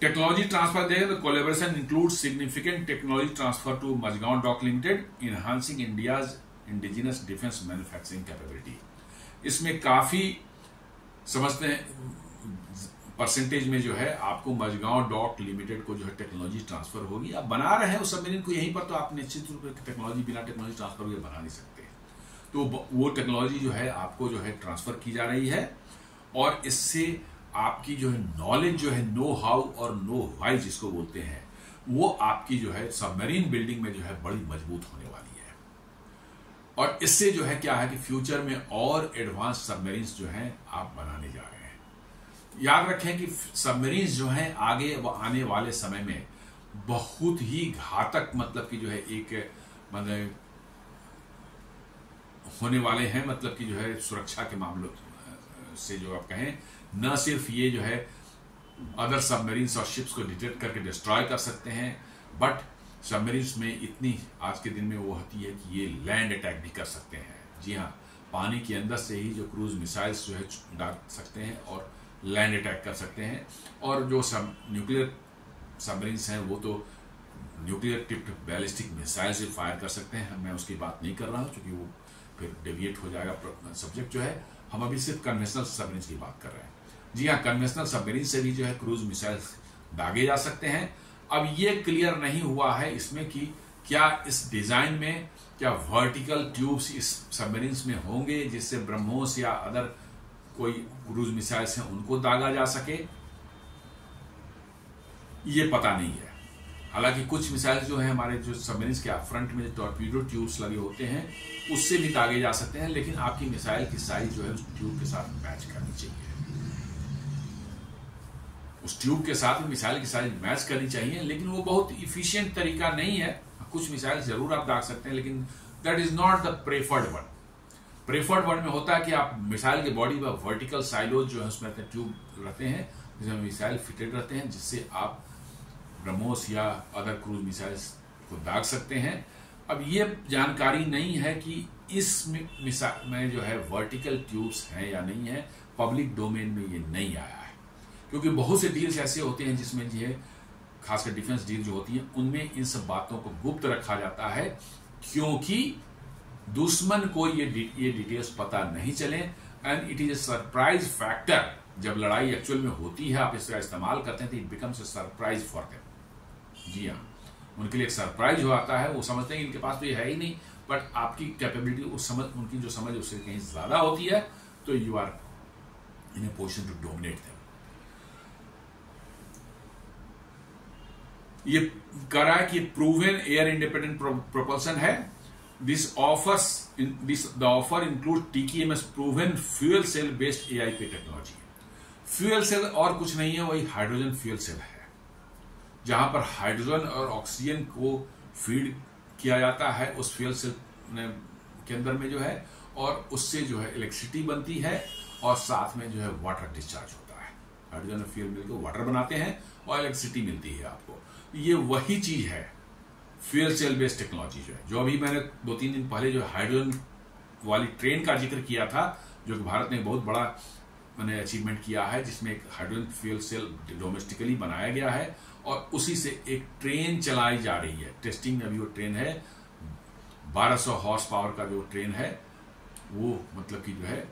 Technology transfer देखें तो collaboration includes significant technology transfer to Mazagon dock limited, enhancing India's indigenous defence manufacturing capability. इसमें काफी समझते हैं परसेंटेज में जो है आपको मझगांव डॉक लिमिटेड को जो है टेक्नोलॉजी ट्रांसफर होगी। आप बना रहे हैं उस सबमरीन को यहीं पर, तो आप निश्चित रूप से टेक्नोलॉजी बिना टेक्नोलॉजी ट्रांसफर हुए बना नहीं सकते। तो वो टेक्नोलॉजी जो है आपको जो है ट्रांसफर की जा रही है, और इससे आपकी जो है नॉलेज जो है, नो हाउ और नो व्हाई जिसको बोलते हैं, वो आपकी जो है सबमरीन बिल्डिंग में जो है बड़ी मजबूत होने वाली है। और इससे जो है क्या है कि फ्यूचर में और एडवांस सबमरीन्स जो हैं आप बनाने जा रहे हैं। याद रखें कि सबमरीन्स जो हैं आगे आने वाले समय में बहुत ही घातक, मतलब कि जो है एक मतलब होने वाले हैं, मतलब कि जो है सुरक्षा के मामलों से जो आप कहें, न सिर्फ ये जो है अदर सबमरीन्स और शिप्स को डिटेक्ट करके डिस्ट्रॉय कर सकते हैं, बट सबमरीन्स में इतनी आज के दिन में वो होती है कि ये लैंड अटैक भी कर सकते हैं। जी हाँ, पानी के अंदर से ही जो क्रूज मिसाइल्स जो है डाल सकते हैं और लैंड अटैक कर सकते हैं। और जो सब न्यूक्लियर सबमरीन्स हैं वो तो न्यूक्लियर टिप्ड बैलिस्टिक मिसाइल से फायर कर सकते हैं। मैं उसकी बात नहीं कर रहा हूँ क्योंकि वो फिर डेविएट हो जाएगा सब्जेक्ट जो है। हम अभी सिर्फ कन्वेंशनल सबमरीन्स की बात कर रहे हैं। जी हाँ, कन्वेंशनल सबमरीन से भी जो है क्रूज मिसाइल्स दागे जा सकते हैं। अब ये क्लियर नहीं हुआ है इसमें कि क्या इस डिजाइन में क्या वर्टिकल ट्यूब्स इस सबमरीन्स में होंगे जिससे ब्रह्मोस या अदर कोई क्रूज मिसाइल्स हैं उनको दागा जा सके, ये पता नहीं है। हालांकि कुछ मिसाइल्स जो है हमारे जो सबमरीन्स के फ्रंट में टॉर्पीडो ट्यूब्स लगे होते हैं उससे भी दागे जा सकते हैं, लेकिन आपकी मिसाइल की साइज जो है उस ट्यूब के साथ मैच करनी चाहिए। उस ट्यूब के साथ मिसाइल की साइज मैच करनी चाहिए, लेकिन वो बहुत इफिशिएंट तरीका नहीं है। कुछ मिसाइल जरूर आप दाग सकते हैं, लेकिन that is not the preferred one. Preferred one में होता है कि आप मिसाइल के बॉडी पर वर्टिकल साइलोज जो है उसमें ट्यूब रहते हैं जिसमें मिसाइल फिटेड रहते हैं, जिससे आप ब्रह्मोस या अदर क्रूज मिसाइल्स को दाग सकते हैं। अब ये जानकारी नहीं है कि इस मिसाइल में जो है वर्टिकल ट्यूब्स हैं या नहीं है, पब्लिक डोमेन में ये नहीं आया है, क्योंकि बहुत से डील्स ऐसे होते हैं जिसमें जो है खासकर डिफेंस डील जो होती है उनमें इन सब बातों को गुप्त रखा जाता है, क्योंकि दुश्मन को ये डिटेल्स पता नहीं चले। And it is a surprise factor. जब लड़ाई एक्चुअल में होती है, आप इसका इस्तेमाल करते हैं तो it becomes a surprise for them. जी हाँ, उनके लिए एक सरप्राइज हो आता है। वो समझते हैं इनके पास तो ये है ही नहीं, बट आपकी कैपेबिलिटी उस समझ, उनकी जो समझ उससे कहीं ज्यादा होती है, तो you are in a position to dominate them. ये कह रहा है कि प्रूवन एयर इंडिपेंडेंट प्रोपल्सन है। This offers the offer include TKMS proven fuel cell based AIP technology. Fuel cell और कुछ नहीं है, वही हाइड्रोजन फ्यूल सेल है, जहां पर हाइड्रोजन और ऑक्सीजन को फीड किया जाता है उस फ्यूल सेल के अंदर में जो है, और उससे जो है इलेक्ट्रिसिटी बनती है और साथ में जो है वाटर डिस्चार्ज होता है। हाइड्रोजन और फ्यूल मिलकर वाटर बनाते हैं और इलेक्ट्रिसिटी मिलती है आपको। ये वही चीज है फ्यूल सेल बेस्ड टेक्नोलॉजी जो है, जो अभी मैंने 2-3 दिन पहले जो हाइड्रोजन वाली ट्रेन का जिक्र किया था, जो कि भारत ने बहुत बड़ा मैंने अचीवमेंट किया है, जिसमें एक हाइड्रोजन फ्यूल सेल डोमेस्टिकली बनाया गया है और उसी से एक ट्रेन चलाई जा रही है। टेस्टिंग में अभी वो ट्रेन है, 1200 हॉर्स पावर का जो ट्रेन है वो मतलब कि जो है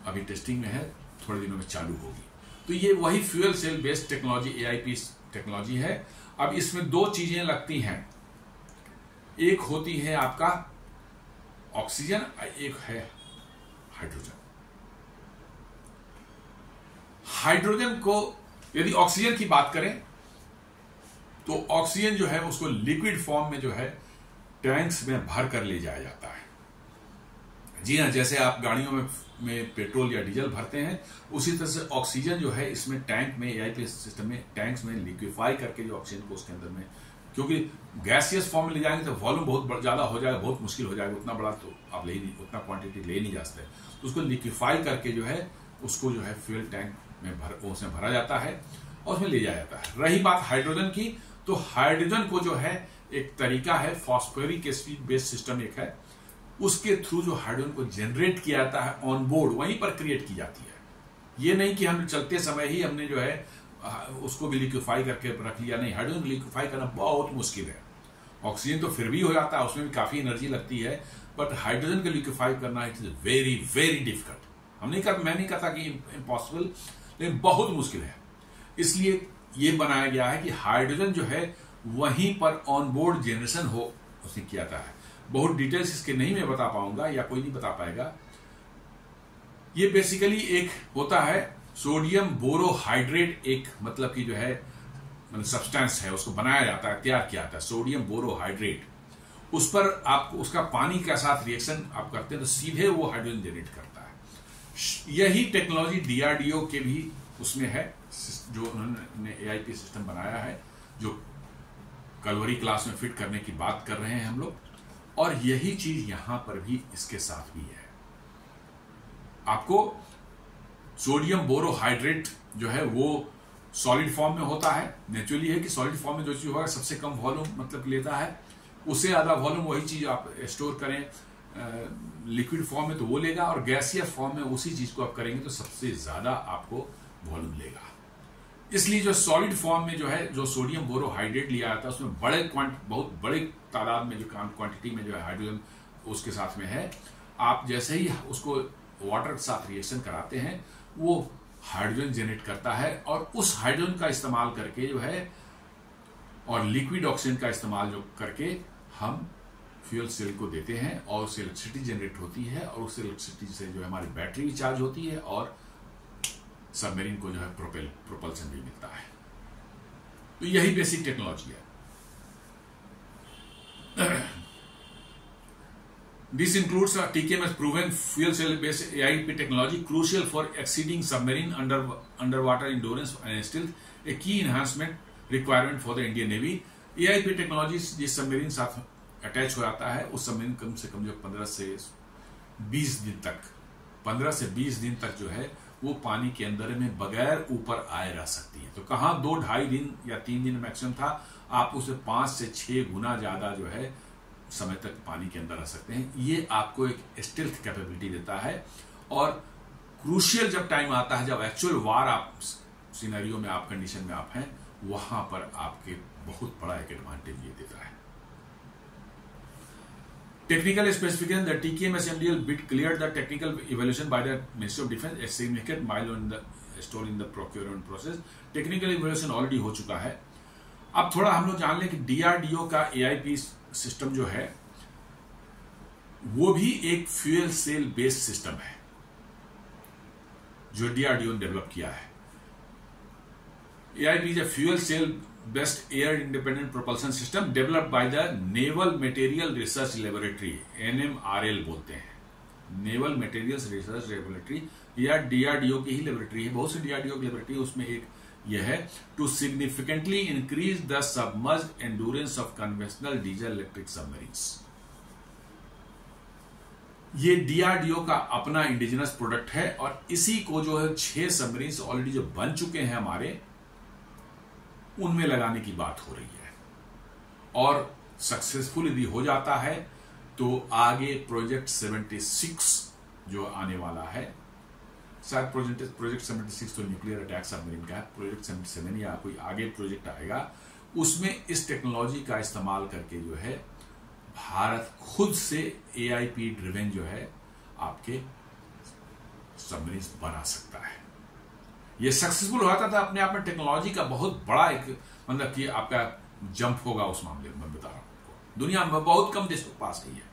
अभी टेस्टिंग में है, थोड़े दिनों में चालू होगी। तो ये वही fuel cell based technology AIP technology है। अब इसमें 2 चीजें लगती हैं, एक होती है आपका ऑक्सीजन, एक है हाइड्रोजन। हाइड्रोजन को यदि ऑक्सीजन की बात करें तो ऑक्सीजन जो है उसको लिक्विड फॉर्म में जो है टैंक्स में भर कर ले जाया जाता है। जी हाँ, जैसे आप गाड़ियों में पेट्रोल या डीजल भरते हैं, उसी तरह से ऑक्सीजन जो है इसमें टैंक में AIP सिस्टम में टैंक्स में लिक्विफाई करके जो ऑक्सीजन को उसके अंदर में, क्योंकि गैसियस फॉर्म में ले जाएंगे तो वॉल्यूम बहुत ज्यादा हो जाएगा, बहुत मुश्किल हो जाएगा, उतना बड़ा तो आप ले नहीं, उतना क्वांटिटी ले नहीं जा सकते, तो उसको लिक्विफाई करके जो है उसको जो है फ्यूल टैंक में उसमें भरा जाता है और उसमें ले जाया जाता है। रही बात हाइड्रोजन की, तो हाइड्रोजन को जो है एक तरीका है, फॉस्फोरिक एसिड बेस्ड सिस्टम एक है, उसके थ्रू जो हाइड्रोजन को जनरेट किया जाता है ऑन बोर्ड, वहीं पर क्रिएट की जाती है। ये नहीं कि हम चलते समय ही हमने जो है उसको भी लिक्विफाई करके रख लिया, नहीं, हाइड्रोजन लिक्विफाई करना बहुत मुश्किल है। ऑक्सीजन तो फिर भी हो जाता है, उसमें भी काफी एनर्जी लगती है, बट हाइड्रोजन को लिक्विफाई करना it is very very difficult. मैं नहीं कहता कि इम्पॉसिबल, लेकिन बहुत मुश्किल है। इसलिए ये बनाया गया है कि हाइड्रोजन जो है वहीं पर ऑन बोर्ड जनरेशन हो, उसने किया था। बहुत डिटेल्स इसके नहीं मैं बता पाऊंगा या कोई नहीं बता पाएगा। ये बेसिकली एक होता है सोडियम बोरोहाइड्रेट, एक मतलब कि जो है सब्सटेंस है, उसको बनाया जाता है, तैयार किया जाता है सोडियम बोरोहाइड्रेट। उस पर आप उसका पानी के साथ रिएक्शन आप करते हैं तो सीधे वो हाइड्रोजन जनरेट करता है। यही टेक्नोलॉजी डीआरडीओ के भी उसमें है, जो उन्होंने एआईपी सिस्टम बनाया है, जो कलवरी क्लास में फिट करने की बात कर रहे हैं हम लोग। और यही चीज यहां पर भी इसके साथ भी है। आपको सोडियम बोरोहाइड्रेट जो है वो सॉलिड फॉर्म में होता है। नेचुरली है कि सॉलिड फॉर्म में जो चीज होगा सबसे कम वॉल्यूम मतलब लेता है, उससे ज्यादा वॉल्यूम वही चीज आप स्टोर करें लिक्विड फॉर्म में तो वो लेगा, और गैसियस फॉर्म में उसी चीज को आप करेंगे तो सबसे ज्यादा आपको वॉल्यूम लेगा। इसलिए जो सॉलिड फॉर्म में जो है जो सोडियम बोरोहाइड्रेट लिया जाता है उसमें बहुत बड़े तादाद में जो क्वांटिटी में जो है हाइड्रोजन उसके साथ में है। आप जैसे ही उसको वाटर के साथ रिएक्शन कराते हैं वो हाइड्रोजन जनरेट करता है, और उस हाइड्रोजन का इस्तेमाल करके जो है और लिक्विड ऑक्सीजन का इस्तेमाल जो करके हम फ्यूल सेल को देते हैं और उससे इलेक्ट्रिसिटी जनरेट होती है, और उस इलेक्ट्रिसिटी से जो है हमारी बैटरी भी चार्ज होती है और सबमरीन को जो है प्रोपल्सन भी मिलता है। तो यही बेसिक टेक्नोलॉजी है। This includes a TKMS proven fuel cell based AIP technology crucial for exceeding submarine underwater endurance and stealth, a key enhancement requirement for the Indian Navy. AIP technology जिस submarine साथ attach हो जाता है उस submarine कम से कम जो 15 से 20 दिन तक जो है वो पानी के अंदर में बगैर ऊपर आए रह सकती है। तो कहां 2-2.5 दिन या 3 दिन मैक्सिमम था, आप उसे 5 से 6 गुना ज्यादा जो है समय तक पानी के अंदर रह सकते हैं। ये आपको एक स्टेल्थ कैपेबिलिटी देता है, और क्रूशियल जब टाइम आता है, जब एक्चुअल वार आप सिनेरियो में आप कंडीशन में आप हैं, वहां पर आपके बहुत बड़ा एक एडवांटेज ये देता है। Technical specification: the TKMS MDL bid cleared the technical evaluation by the Ministry of Defence, a significant milestone in the store in the procurement process. Technical evaluation already हो चुका है। अब थोड़ा हम लोग जान लें कि डीआरडीओ का एआईपी सिस्टम जो है वो भी एक फ्यूल सेल बेस्ड सिस्टम है जो डीआरडीओ ने डेवलप किया है। AIP is a fuel cell based air independent propulsion system developed by the naval material research laboratory, NMRL बोलते हैं, नेवल मटेरियल्स रिसर्च लेबोरेटरी, या डीआरडीओ की ही लेबोरेटरी है। बहुत सी डीआरडीओ की लेबोरेटरी, उसमें एक यह है to significantly increase the submerged endurance of conventional diesel electric submarines. ये डीआरडीओ का अपना इंडिजिनस प्रोडक्ट है, और इसी को जो है 6 सबमरीन्स ऑलरेडी जो बन चुके हैं हमारे, उनमें लगाने की बात हो रही है। और सक्सेसफुल यदि हो जाता है तो आगे प्रोजेक्ट 76 जो आने वाला है, शायद प्रोजेक्ट 76 तो न्यूक्लियर अटैक सबमरीन का है, प्रोजेक्ट 77 या कोई आगे प्रोजेक्ट आएगा, उसमें इस टेक्नोलॉजी का इस्तेमाल करके जो है भारत खुद से एआईपी ड्रिवेन जो है आपके सबमरीन बना सकता है। ये सक्सेसफुल होता था अपने आप में टेक्नोलॉजी का बहुत बड़ा एक मतलब कि आपका जंप होगा उस मामले में। मैं बता रहा हूं आपको, दुनिया में बहुत कम देशों के पास नहीं है।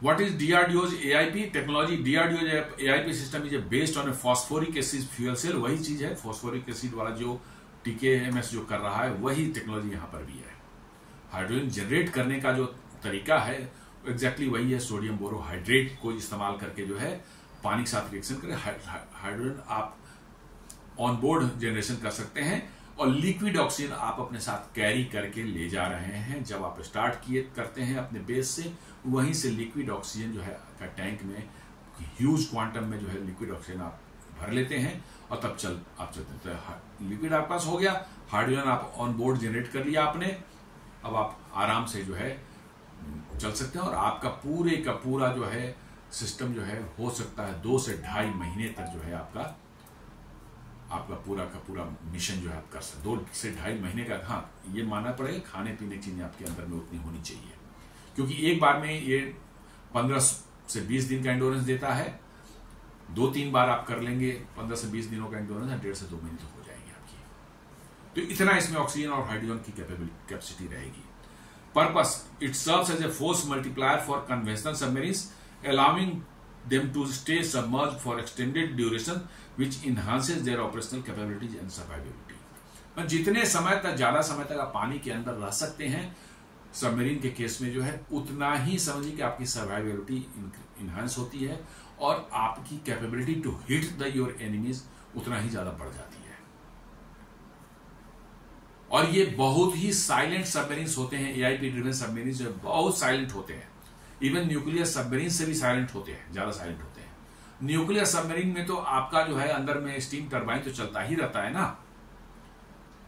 What is DRDO's AIP technology? DRDO's AIP system is based on a phosphoric acid fuel cell। वही चीज है, phosphoric acid वाला जो TKMS जो कर रहा है वही टेक्नोलॉजी यहां पर भी है। हाइड्रोजन जनरेट करने का जो तरीका है एग्जैक्टली वही है, सोडियम बोरोहाइड्रेट को इस्तेमाल करके जो है पानी के साथ रिएक्शन करें हाइड्रोजन आप ऑन बोर्ड जनरेशन कर सकते हैं, और लिक्विड ऑक्सीजन आप अपने साथ कैरी करके ले जा रहे हैं। जब आप स्टार्ट करते हैं अपने बेस से, वहीं से लिक्विड ऑक्सीजन जो है का टैंक में ह्यूज क्वांटम में जो है लिक्विड ऑक्सीजन आप भर लेते हैं, और तब आप चलते हैं। लिक्विड आपके पास हो गया, हाइड्रोजन आप ऑन बोर्ड जनरेट कर लिया आपने, अब आप आराम से जो है चल सकते हैं, और आपका पूरे का पूरा जो है सिस्टम जो है हो सकता है 2 से 2.5 महीने तक जो है आपका पूरा का पूरा मिशन जो है आप कर सकते। 2 से 2.5 महीने का, हाँ ये मानना पड़ेगा खाने पीने की चीजें आपके अंदर में उतनी होनी चाहिए, क्योंकि एक बार में ये 15 से 20 दिन का एंडोरेंस देता है, 2-3 बार आप कर लेंगे, 15 से 20 दिनों का एंड्योरेंस, 1.5 से 2 महीने तो हो जाएंगे आपकी। तो इतना इसमें ऑक्सीजन और हाइड्रोजन की कैपेसिटी रहेगी। Purpose, it serves as a force multiplier for conventional submarines, allowing them to stay submerged for extended duration, which enhances their operational capabilities and survivability। जितने समय तक, ज्यादा समय तक आप पानी के अंदर रह सकते हैं सबमरीन के केस में जो है, उतना ही समझिए कि आपकी सर्वाइवेबिलिटी इनहांस होती है और आपकी capability to hit the your enemies उतना ही ज्यादा बढ़ जाती है। और ये बहुत ही साइलेंट सबमरीन्स होते हैं, एआईपी ड्रिवन सबमरीन्स जो बहुत साइलेंट होते हैं। इवन न्यूक्लियर सबमरीन से भी साइलेंट होते हैं, ज्यादा साइलेंट होते हैं। न्यूक्लियर सबमरीन में तो आपका जो है अंदर में स्टीम टरबाइन तो चलता ही रहता है ना।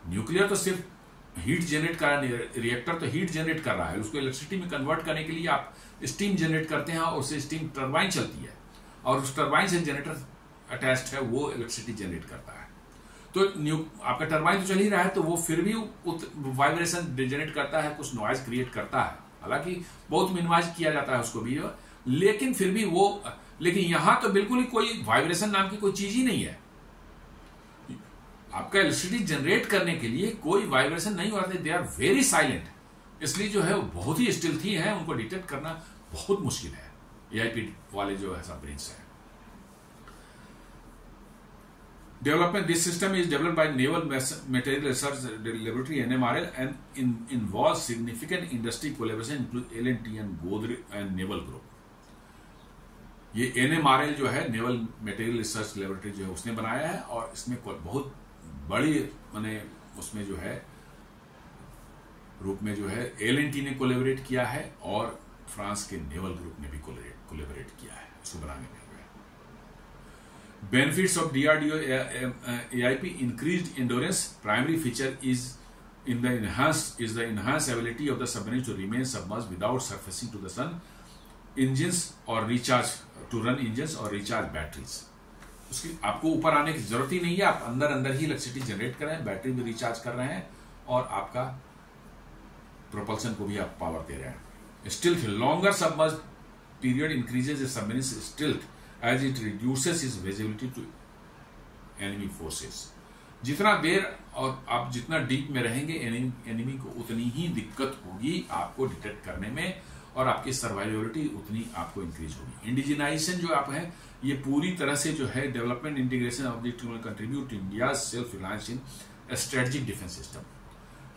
न्यूक्लियर तो सिर्फ हीट जनरेट कर रहा है, रिएक्टर तो हीट जनरेट कर रहा है, उसको इलेक्ट्रिसिटी में कन्वर्ट करने के लिए आप स्टीम जनरेट करते हैं और उससे स्टीम टरबाइन चलती है और उस टरबाइन से जनरेटर अटैच्ड है, वो इलेक्ट्रिसिटी जनरेट करता है। तो आपका टरबाइन तो चल ही रहा है, तो वो फिर भी वाइब्रेशन जनरेट करता है, कुछ नॉइज क्रिएट करता है, हालांकि बहुत मिनिमाइज किया जाता है उसको भी, लेकिन फिर भी वो, लेकिन यहां तो बिल्कुल ही कोई वाइब्रेशन नाम की कोई चीज ही नहीं है। आपका इलेक्ट्रिसिटी जनरेट करने के लिए कोई वाइब्रेशन नहीं हो रहा है, दे आर वेरी साइलेंट, इसलिए जो है वो बहुत ही स्टिल्थी है, उनको डिटेक्ट करना बहुत मुश्किल है, एआईपी वाले जो है सबमरीन्स है। Development, this system is developed by Naval Material Research Laboratory (NMRL) and involves significant industry collaboration including L&T and Godrej and Naval Group। ये NMRL जो है, नेवल मटेरियल रिसर्च लेबोरेटरी जो है उसने बनाया है और इसमें बहुत बड़ी माने उसमें जो है रूप में जो है L&T ने कोलेबोरेट किया है और फ्रांस के नेवल ग्रुप ने भी कोलेबोरेट किया है इसको बनाने में। Benefits of DRDO AIP: increased endurance. Primary feature is the enhanced ability of the submarine to remain submerged without surfacing to the sun. Engines or recharge to run engines or recharge batteries. उसकी आपको ऊपर आने की जरूरत ही नहीं है, आप अंदर ही इलेक्ट्रिसिटी जनरेट कर रहे हैं, बैटरी भी रिचार्ज कर रहे हैं और आपका प्रोपल्सन को भी आप पावर दे रहे हैं। Stealth, longer submerged period increases the submarine's stealth as it reduces its visibility to enemy forces। जितना देर और आप जितना डीप में रहेंगे एनिमी को उतनी ही दिक्कत होगी आपको डिटेक्ट करने में और आपकी सर्वाइवेबिलिटी उतनी आपको इंक्रीज होगी। इंडिजिनाइजेशन जो आप है, ये पूरी तरह से जो है development integration of the contribute India self reliance in strategic defence system.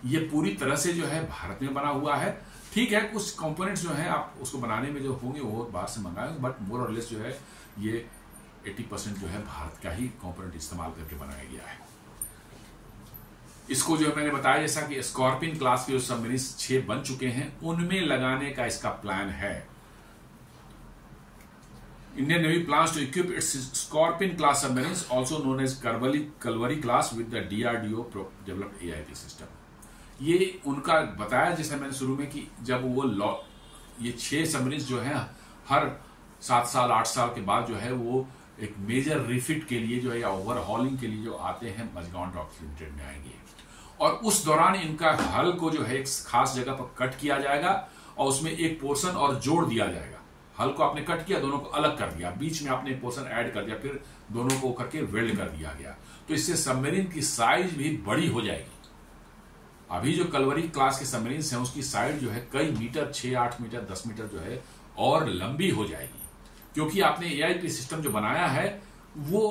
ये पूरी तरह से जो है भारत में बना हुआ है। ठीक है, कुछ कंपोनेंट्स जो है आप उसको बनाने में जो होंगे वो बाहर से मंगाएंगे, बट मोर और लेस जो है ये 80% जो है भारत का ही कंपोनेंट इस्तेमाल करके बनाया गया है। इसको जो मैंने बताया जैसा कि स्कॉर्पियन क्लास के जो सबमरीन्स 6 बन चुके हैं उनमें लगाने का इसका प्लान है। Indian navy plans to equip its Scorpene class submarines also known as Kalvari class with the DRDO developed AIP system. ये उनका बताया जैसा मैंने शुरू में कि जब वो ये 6 सबमरीन्स जो है हर 7 साल 8 साल के बाद जो है वो एक मेजर रिफिट के लिए जो है या ओवरहॉलिंग के लिए जो आते हैं मजगांव डॉक्स लिमिटेड में आएंगे और उस दौरान इनका हल को जो है एक खास जगह पर कट किया जाएगा और उसमें एक पोर्शन और जोड़ दिया जाएगा। हल को आपने कट किया, दोनों को अलग कर दिया, बीच में आपने एक पोर्शन ऐड कर दिया, फिर दोनों को करके वेल्ड कर दिया गया, तो इससे सबमरीन की साइज भी बड़ी हो जाएगी। अभी जो कलवरी क्लास के सबमरीन हैं उसकी साइड जो है कई मीटर, 6-8 मीटर 10 मीटर जो है और लंबी हो जाएगी, क्योंकि आपने AIP सिस्टम जो बनाया है वो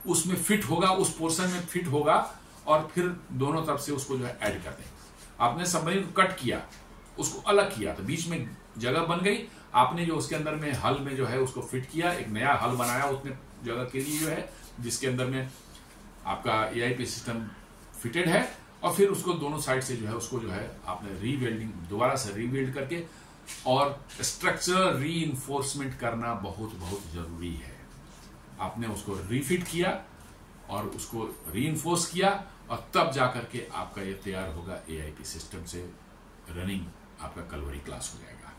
उसमें फिट होगा, उस पोर्शन में फिट होगा और फिर दोनों तरफ से उसको जो है ऐड कर देंगे। आपने सबमरीन को कट किया, उसको अलग किया, तो बीच में जगह बन गई, आपने जो उसके अंदर में हल में जो है उसको फिट किया, एक नया हल बनाया उसमें जगह के लिए जो है जिसके अंदर में आपका AIP सिस्टम फिटेड है और फिर उसको दोनों साइड से जो है उसको जो है आपने रीवेल्डिंग दोबारा से रीवेल्ड करके और स्ट्रक्चर रीइंफोर्समेंट करना बहुत बहुत जरूरी है। आपने उसको रीफिट किया और उसको रीइंफोर्स किया और तब जाकर के आपका ये तैयार होगा AIP सिस्टम से रनिंग आपका कलवरी क्लास हो जाएगा।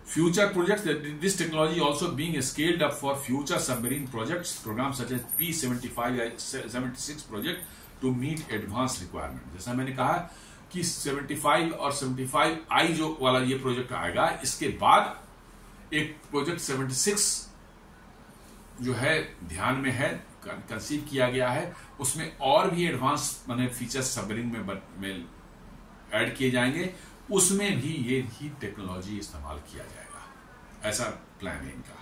Future projects, this technology also being scaled up for future submarine projects program such as P75-76 project to meet advance requirement. जैसा मैंने कहा कि 75 और 75I जो वाला ये प्रोजेक्ट आएगा, इसके बाद एक प्रोजेक्ट 76 जो है ध्यान में है, कंसीव किया गया है, उसमें और भी एडवांस माने फीचर्स सबमरीन में ऐड किए जाएंगे, उसमें भी ये ही टेक्नोलॉजी इस्तेमाल किया जाएगा, ऐसा प्लान है इनका।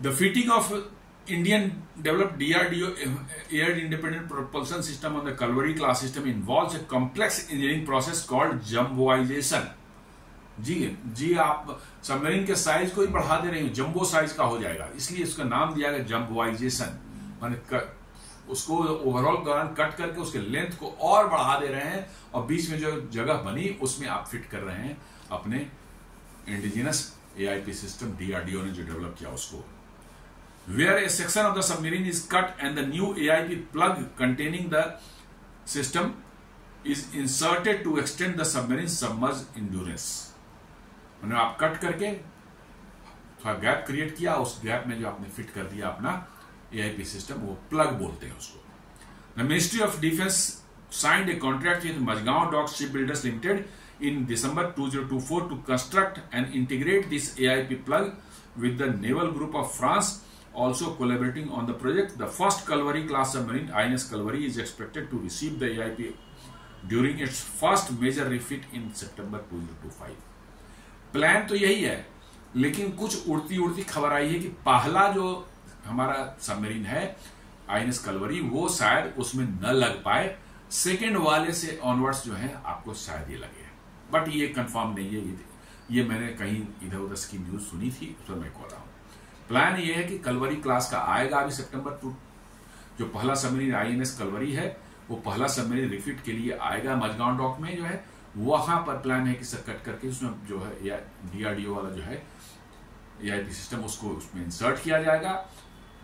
The fitting of Indian developed DRDO air independent propulsion system on the Kalvari class system involves a complex engineering process called jumboization। जी आप सबमरीन के साइज को ही बढ़ा दे रहे हो, जंबो साइज का हो जाएगा, इसलिए इसका नाम दिया गया जंबोइजेशन। माने उसको ओवरऑल कट करके उसके लेंथ को और बढ़ा दे रहे हैं, और बीच में जो जगह बनी उसमें आप फिट कर रहे हैं अपने इंडिजिनस AIP सिस्टम DRDO ने जो डेवलप किया उसको। Where a section of the submarine is cut and the new AIP plug containing the system is inserted to extend the submarine submerged endurance। मैंने आप कट करके थोड़ा गैप क्रिएट किया, उस गैप में जो आपने फिट कर दिया अपना AIP सिस्टम, वो प्लग बोलते हैं उसको। The Ministry of Defence signed a contract with Majgaon Dock Shipbuilders Limited in December 2024 to construct and integrate this AIP plug with the Naval Group of France also collaborating on the project. The first Kalvari class submarine, INS Kalvari, is expected to receive the AIP during its first major refit in September 2025। Plan तो यही है, लेकिन कुछ उड़ती उड़ती खबर आई है कि पहला जो हमारा सबमरीन है INS Kalvari, वो शायद उसमें न लग पाए, सेकेंड वाले से ऑनवर्ड्स जो है आपको शायद ये लगे, बट ये कंफर्म नहीं है, ये मैंने कहीं इधर उधर की न्यूज सुनी थी, उस पर मैं कह रहा हूं। प्लान ये है कि कलवरी क्लास का आएगा अभी सितंबर 2, जो पहला सबमरीन INS कलवरी है, वो पहला सबमरीन रिफिट के लिए आएगा मजगांव डॉक में जो है, वहां पर प्लान है कि सर कट करके उसमें जो है या DRDO वाला जो है AIP सिस्टम उसको उसमें इंसर्ट किया जाएगा,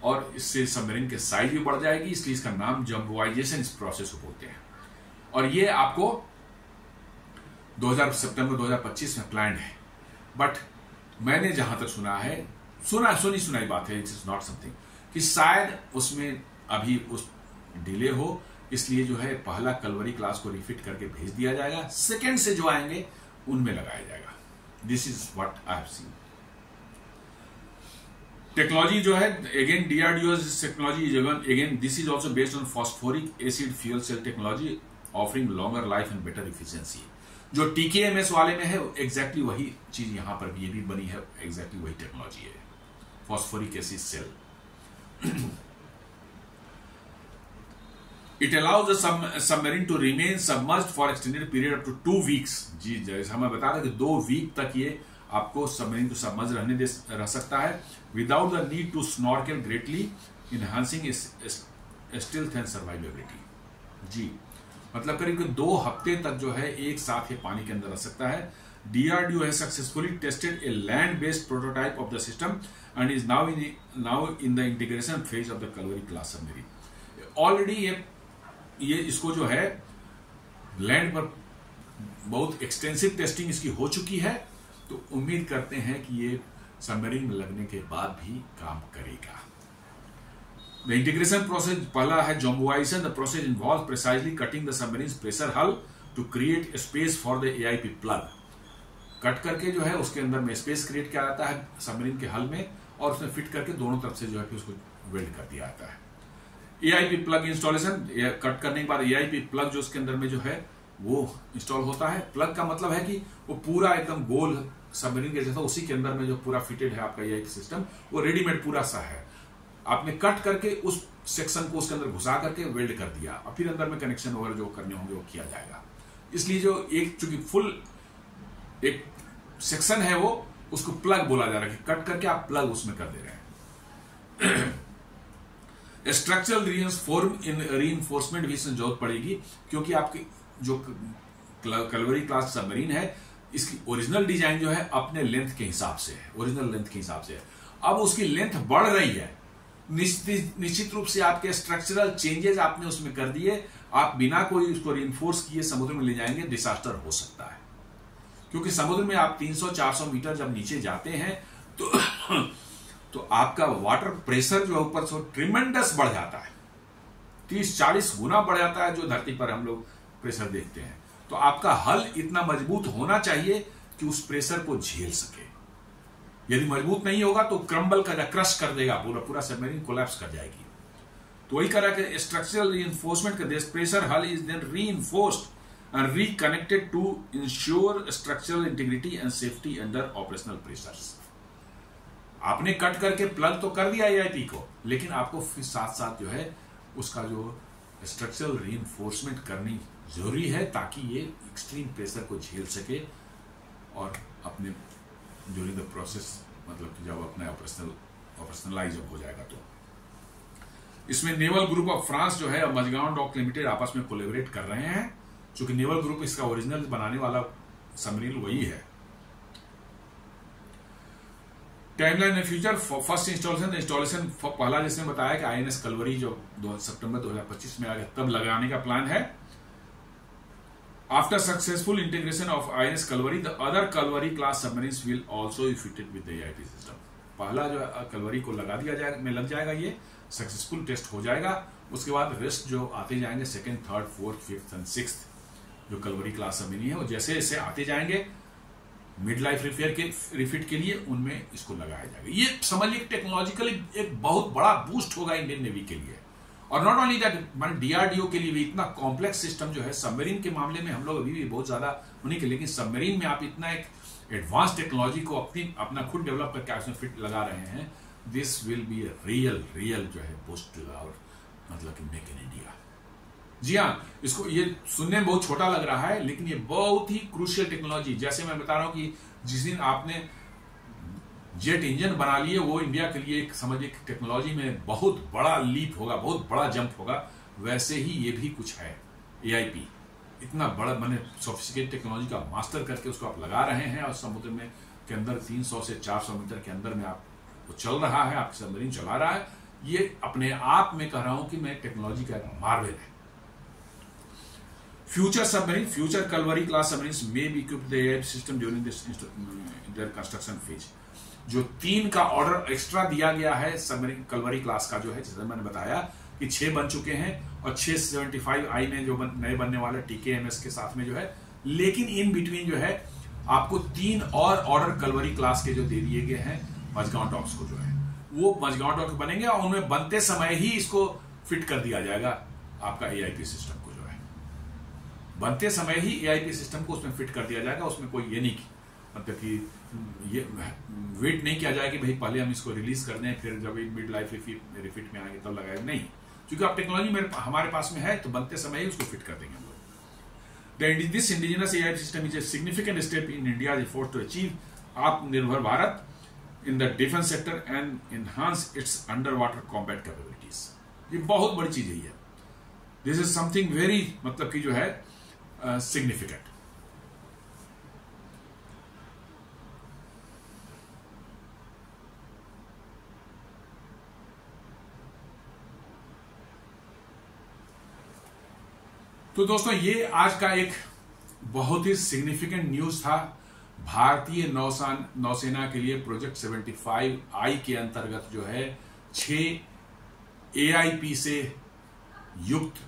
और इससे सबमरीन के साइज भी बढ़ जाएगी, इसलिए इसका नाम जंबोइजेशन इस प्रोसेस को बोलते हैं। और ये आपको सितंबर 2025 में प्लान है, बट मैंने जहां तक सुना है, सुनी बात है, इट इज नॉट समथिंग कि शायद उसमें अभी उस डिले हो, इसलिए जो है पहला कलवरी क्लास को रिफिट करके भेज दिया जाएगा, सेकंड से जो आएंगे उनमें लगाया जाएगा। This is what I have seen. Technology जो है again DRDO technology is again this is also based on phosphoric acid fuel cell technology offering longer life and better efficiency. जो TKMS वाले में है एग्जैक्टली वही चीज यहां पर भी ये भी बनी है, एग्जैक्टली वही टेक्नोलॉजी है, phosphoric acid cell। It allows the submarine to remain submerged for extended period up to 2 weeks। जी जैसे मैं बता रहा कि 2 वीक तक ये आपको सबमरीन को सबमर्ज रह सकता है, without the need to snorkel, greatly enhancing stealth and survivability. जी मतलब करीब 2 हफ्ते तक जो है एक साथ ये पानी के अंदर रह सकता है। DRDO has successfully tested a land-based prototype of the system and is now in the integration phase of the Kalvari class submarine। Already ये इसको जो है लैंड पर बहुत एक्सटेंसिव टेस्टिंग इसकी हो चुकी है, तो उम्मीद करते हैं कि ये सबमरीन में लगने के बाद भी काम करेगा। The integration process पहला है jumboization। The process involves precisely cutting the submarine's pressure hull to create a space for the AIP plug। Cut करके जो है उसके अंदर में स्पेस क्रिएट किया जाता है सबमरीन के हल में, और उसमें फिट करके दोनों तरफ से जो है फिर उसको वेल्ड कर दिया जाता है। AIP प्लग इंस्टॉलेशन, कट करने के बाद AIP प्लग जो उसके अंदर में जो है वो इंस्टॉल होता है। प्लग का मतलब है कि वो पूरा एकदम गोल सबमरीन के जैसा, उसी के अंदर में जो पूरा फिटेड है आपका AIP सिस्टम, वो रेडीमेड पूरा सा है। आपने कट करके उस सेक्शन को उसके अंदर घुसा करके वेल्ड कर दिया, और फिर अंदर में कनेक्शन वगैरह जो करने होंगे वो किया जाएगा। इसलिए जो एक चूंकि फुल एक सेक्शन है वो उसको प्लग बोला जा रहा है, कि कट करके आप प्लग उसमें कर दे रहे हैं। स्ट्रक्चरल रीइंफोर्समेंट भी इसमें जरूरत पड़ेगी, क्योंकि आपकी जो कलवरी क्लास सबमरीन है इसकी ओरिजिनल डिजाइन जो है अपने लेंथ के हिसाब से है, ओरिजिनल लेंथ के हिसाब से है। अब उसकी लेंथ बढ़ रही है, निश्चित रूप से आपके स्ट्रक्चरल चेंजेस आपने उसमें कर दिए, आप बिना कोई उसको रीइंफोर्स किए समुद्र में ले जाएंगे, डिजास्टर हो सकता है। क्योंकि समुद्र में आप 300-400 मीटर जब नीचे जाते हैं तो आपका वाटर प्रेशर जो ऊपर से ट्रिमेंडस बढ़ जाता है, 30-40 गुना बढ़ जाता है जो धरती पर हम लोग प्रेशर देखते हैं। तो आपका हल इतना मजबूत होना चाहिए कि उस प्रेशर को झेल सके। यदि मजबूत नहीं होगा तो क्रम्बल कर, क्रश कर देगा, पूरा सबमरीन कोलैप्स कर जाएगी। तो वही करा कि स्ट्रक्चरल रीइंफोर्समेंट का this pressure hull is then reinforced and reconnected to ensure structural integrity and safety under operational pressures. आपने कट करके प्लग तो कर दिया एआईपी को, लेकिन आपको फिर साथ साथ जो है उसका जो स्ट्रक्चरल रीइंफोर्समेंट करनी जरूरी है, ताकि ये एक्सट्रीम प्रेशर को झेल सके और अपने ड्यूरिंग द प्रोसेस, मतलब कि जब अपना ऑपरेशनलाइज हो जाएगा। तो इसमें नेवल ग्रुप ऑफ फ्रांस जो है और मजगांव डॉक लिमिटेड आपस में कोलैबोरेट कर रहे हैं, क्योंकि नेवल ग्रुप इसका ओरिजिनल बनाने वाला सबमरीन वही है। Timeline in future first installation पहला जिसने बताया कि आईएनएस कलवरी जो सितंबर 2025 में आ गया तब लगाने का प्लान है। After successful integration of INS Kalvari the other Kalvari class submarines will also be fitted with the AIP system. पहला जो कलवरी को लगा दिया जाएगा, में लग जाएगा, ये सक्सेसफुल टेस्ट हो जाएगा। उसके बाद रेस्ट जो आते जाएंगे second, third, fourth, fifth and sixth जो कलवरी क्लास सबमरीन है, वो जैसे जैसे आते जाएंगे मिड लाइफ रिफिट के लिए उनमें इसको लगाया जाएगा। ये समझिए टेक्नोलॉजिकली एक बहुत बड़ा बूस्ट होगा इंडियन नेवी के लिए। और नॉट ओनली दैट, डीआरडीओ के लिए भी इतना कॉम्प्लेक्स सिस्टम जो है सबमरीन के मामले में हम लोग अभी भी बहुत ज्यादा होने के, लेकिन सबमरीन में आप इतना एक एडवांस टेक्नोलॉजी को अपना खुद डेवलप करके उसमें फिट लगा रहे हैं। This will be a real जो है बूस्ट टू आवर, मतलब कि मेक इन इंडिया। जी हाँ, इसको ये सुनने में बहुत छोटा लग रहा है, लेकिन ये बहुत ही क्रूशियल टेक्नोलॉजी। जैसे मैं बता रहा हूं कि जिस दिन आपने जेट इंजन बना लिए, वो इंडिया के लिए एक समझिए टेक्नोलॉजी में बहुत बड़ा लीप होगा, बहुत बड़ा जंप होगा। वैसे ही ये भी कुछ है। एआईपी इतना बड़ा मैंने सोफिस्टिकेटेड टेक्नोलॉजी का मास्टर करके उसको आप लगा रहे हैं और समुद्र में के अंदर 300 से 400 मीटर के अंदर में आप वो चल रहा है, आपकी सबमरीन चला रहा है। ये अपने आप में कह रहा हूं कि मैं टेक्नोलॉजी का मार्वेल है। Future submarine, future Kalvari class submarines may be equipped with the AIP system during this their construction phase। जो 3 का ऑर्डर एक्स्ट्रा दिया गया है सबमरीन कलवरी क्लास का जो है, जैसे मैंने बताया कि 6 बन चुके हैं और 675I में जो नए बनने वाले TKMS के साथ में जो है, लेकिन इन बिटवीन जो है आपको 3 और ऑर्डर कलवरी क्लास के जो दे दिए गए हैं मजगांव डॉक्स को, जो है वो मजगांव डॉक बनेंगे और उनमें बनते समय ही इसको फिट कर दिया जाएगा आपका एआईपी सिस्टम को। बनते समय ही एआईपी सिस्टम को उसमें फिट कर दिया जाएगा। उसमें कोई ये नहीं मतलब कि ये वेट नहीं किया जाएगा कि भाई पहले हम इसको रिलीज कर दें फिर जब मिड लाइफ रिफिट में आएंगे तब लगाएंगे, नहीं। क्योंकि आप टेक्नोलॉजी हमारे पास में है तो बनते समय ही उसको फिट कर देंगे हम लोग। This indigenous AIP system is a significant step in India's effort to achieve Aatmanirbhar Bharat in the defence sector and enhance its underwater combat capabilities. ये बहुत बड़ी चीज है। दिस इज समथिंग वेरी, मतलब कि जो है सिग्निफिकेंट। तो दोस्तों ये आज का एक बहुत ही सिग्निफिकेंट न्यूज था। भारतीय नौसेना के लिए प्रोजेक्ट 75I के अंतर्गत जो है 6 एआईपी से युक्त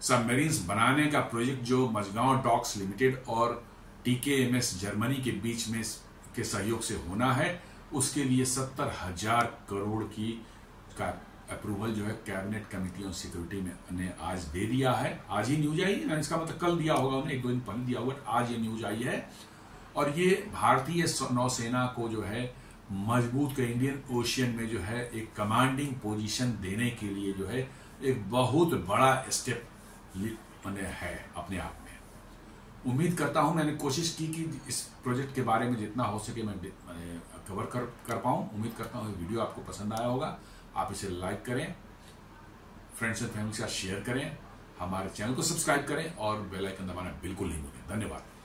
सबमरीन्स बनाने का प्रोजेक्ट जो मजगांव डॉक्स लिमिटेड और टीकेएमएस जर्मनी के बीच में के सहयोग से होना है, उसके लिए 70,000 करोड़ की का अप्रूवल जो है कैबिनेट कमेटी ऑन सिक्योरिटी में ने आज दे दिया है। आज ही न्यूज आई, इसका मतलब कल दिया होगा उन्हें, 1-2 दिन पहले दिया होगा, आज ये न्यूज आई है। और ये भारतीय नौसेना को जो है मजबूत कर इंडियन ओशियन में जो है एक कमांडिंग पोजीशन देने के लिए जो है एक बहुत बड़ा स्टेप है अपने आप में। उम्मीद करता हूं, मैंने कोशिश की कि इस प्रोजेक्ट के बारे में जितना हो सके मैं कवर कर पाऊं। उम्मीद करता हूं वीडियो आपको पसंद आया होगा। आप इसे लाइक करें, फ्रेंड्स एंड फैमिली के साथ शेयर करें, हमारे चैनल को सब्सक्राइब करें और बेल आइकन दबाना बिल्कुल नहीं भूलें। धन्यवाद।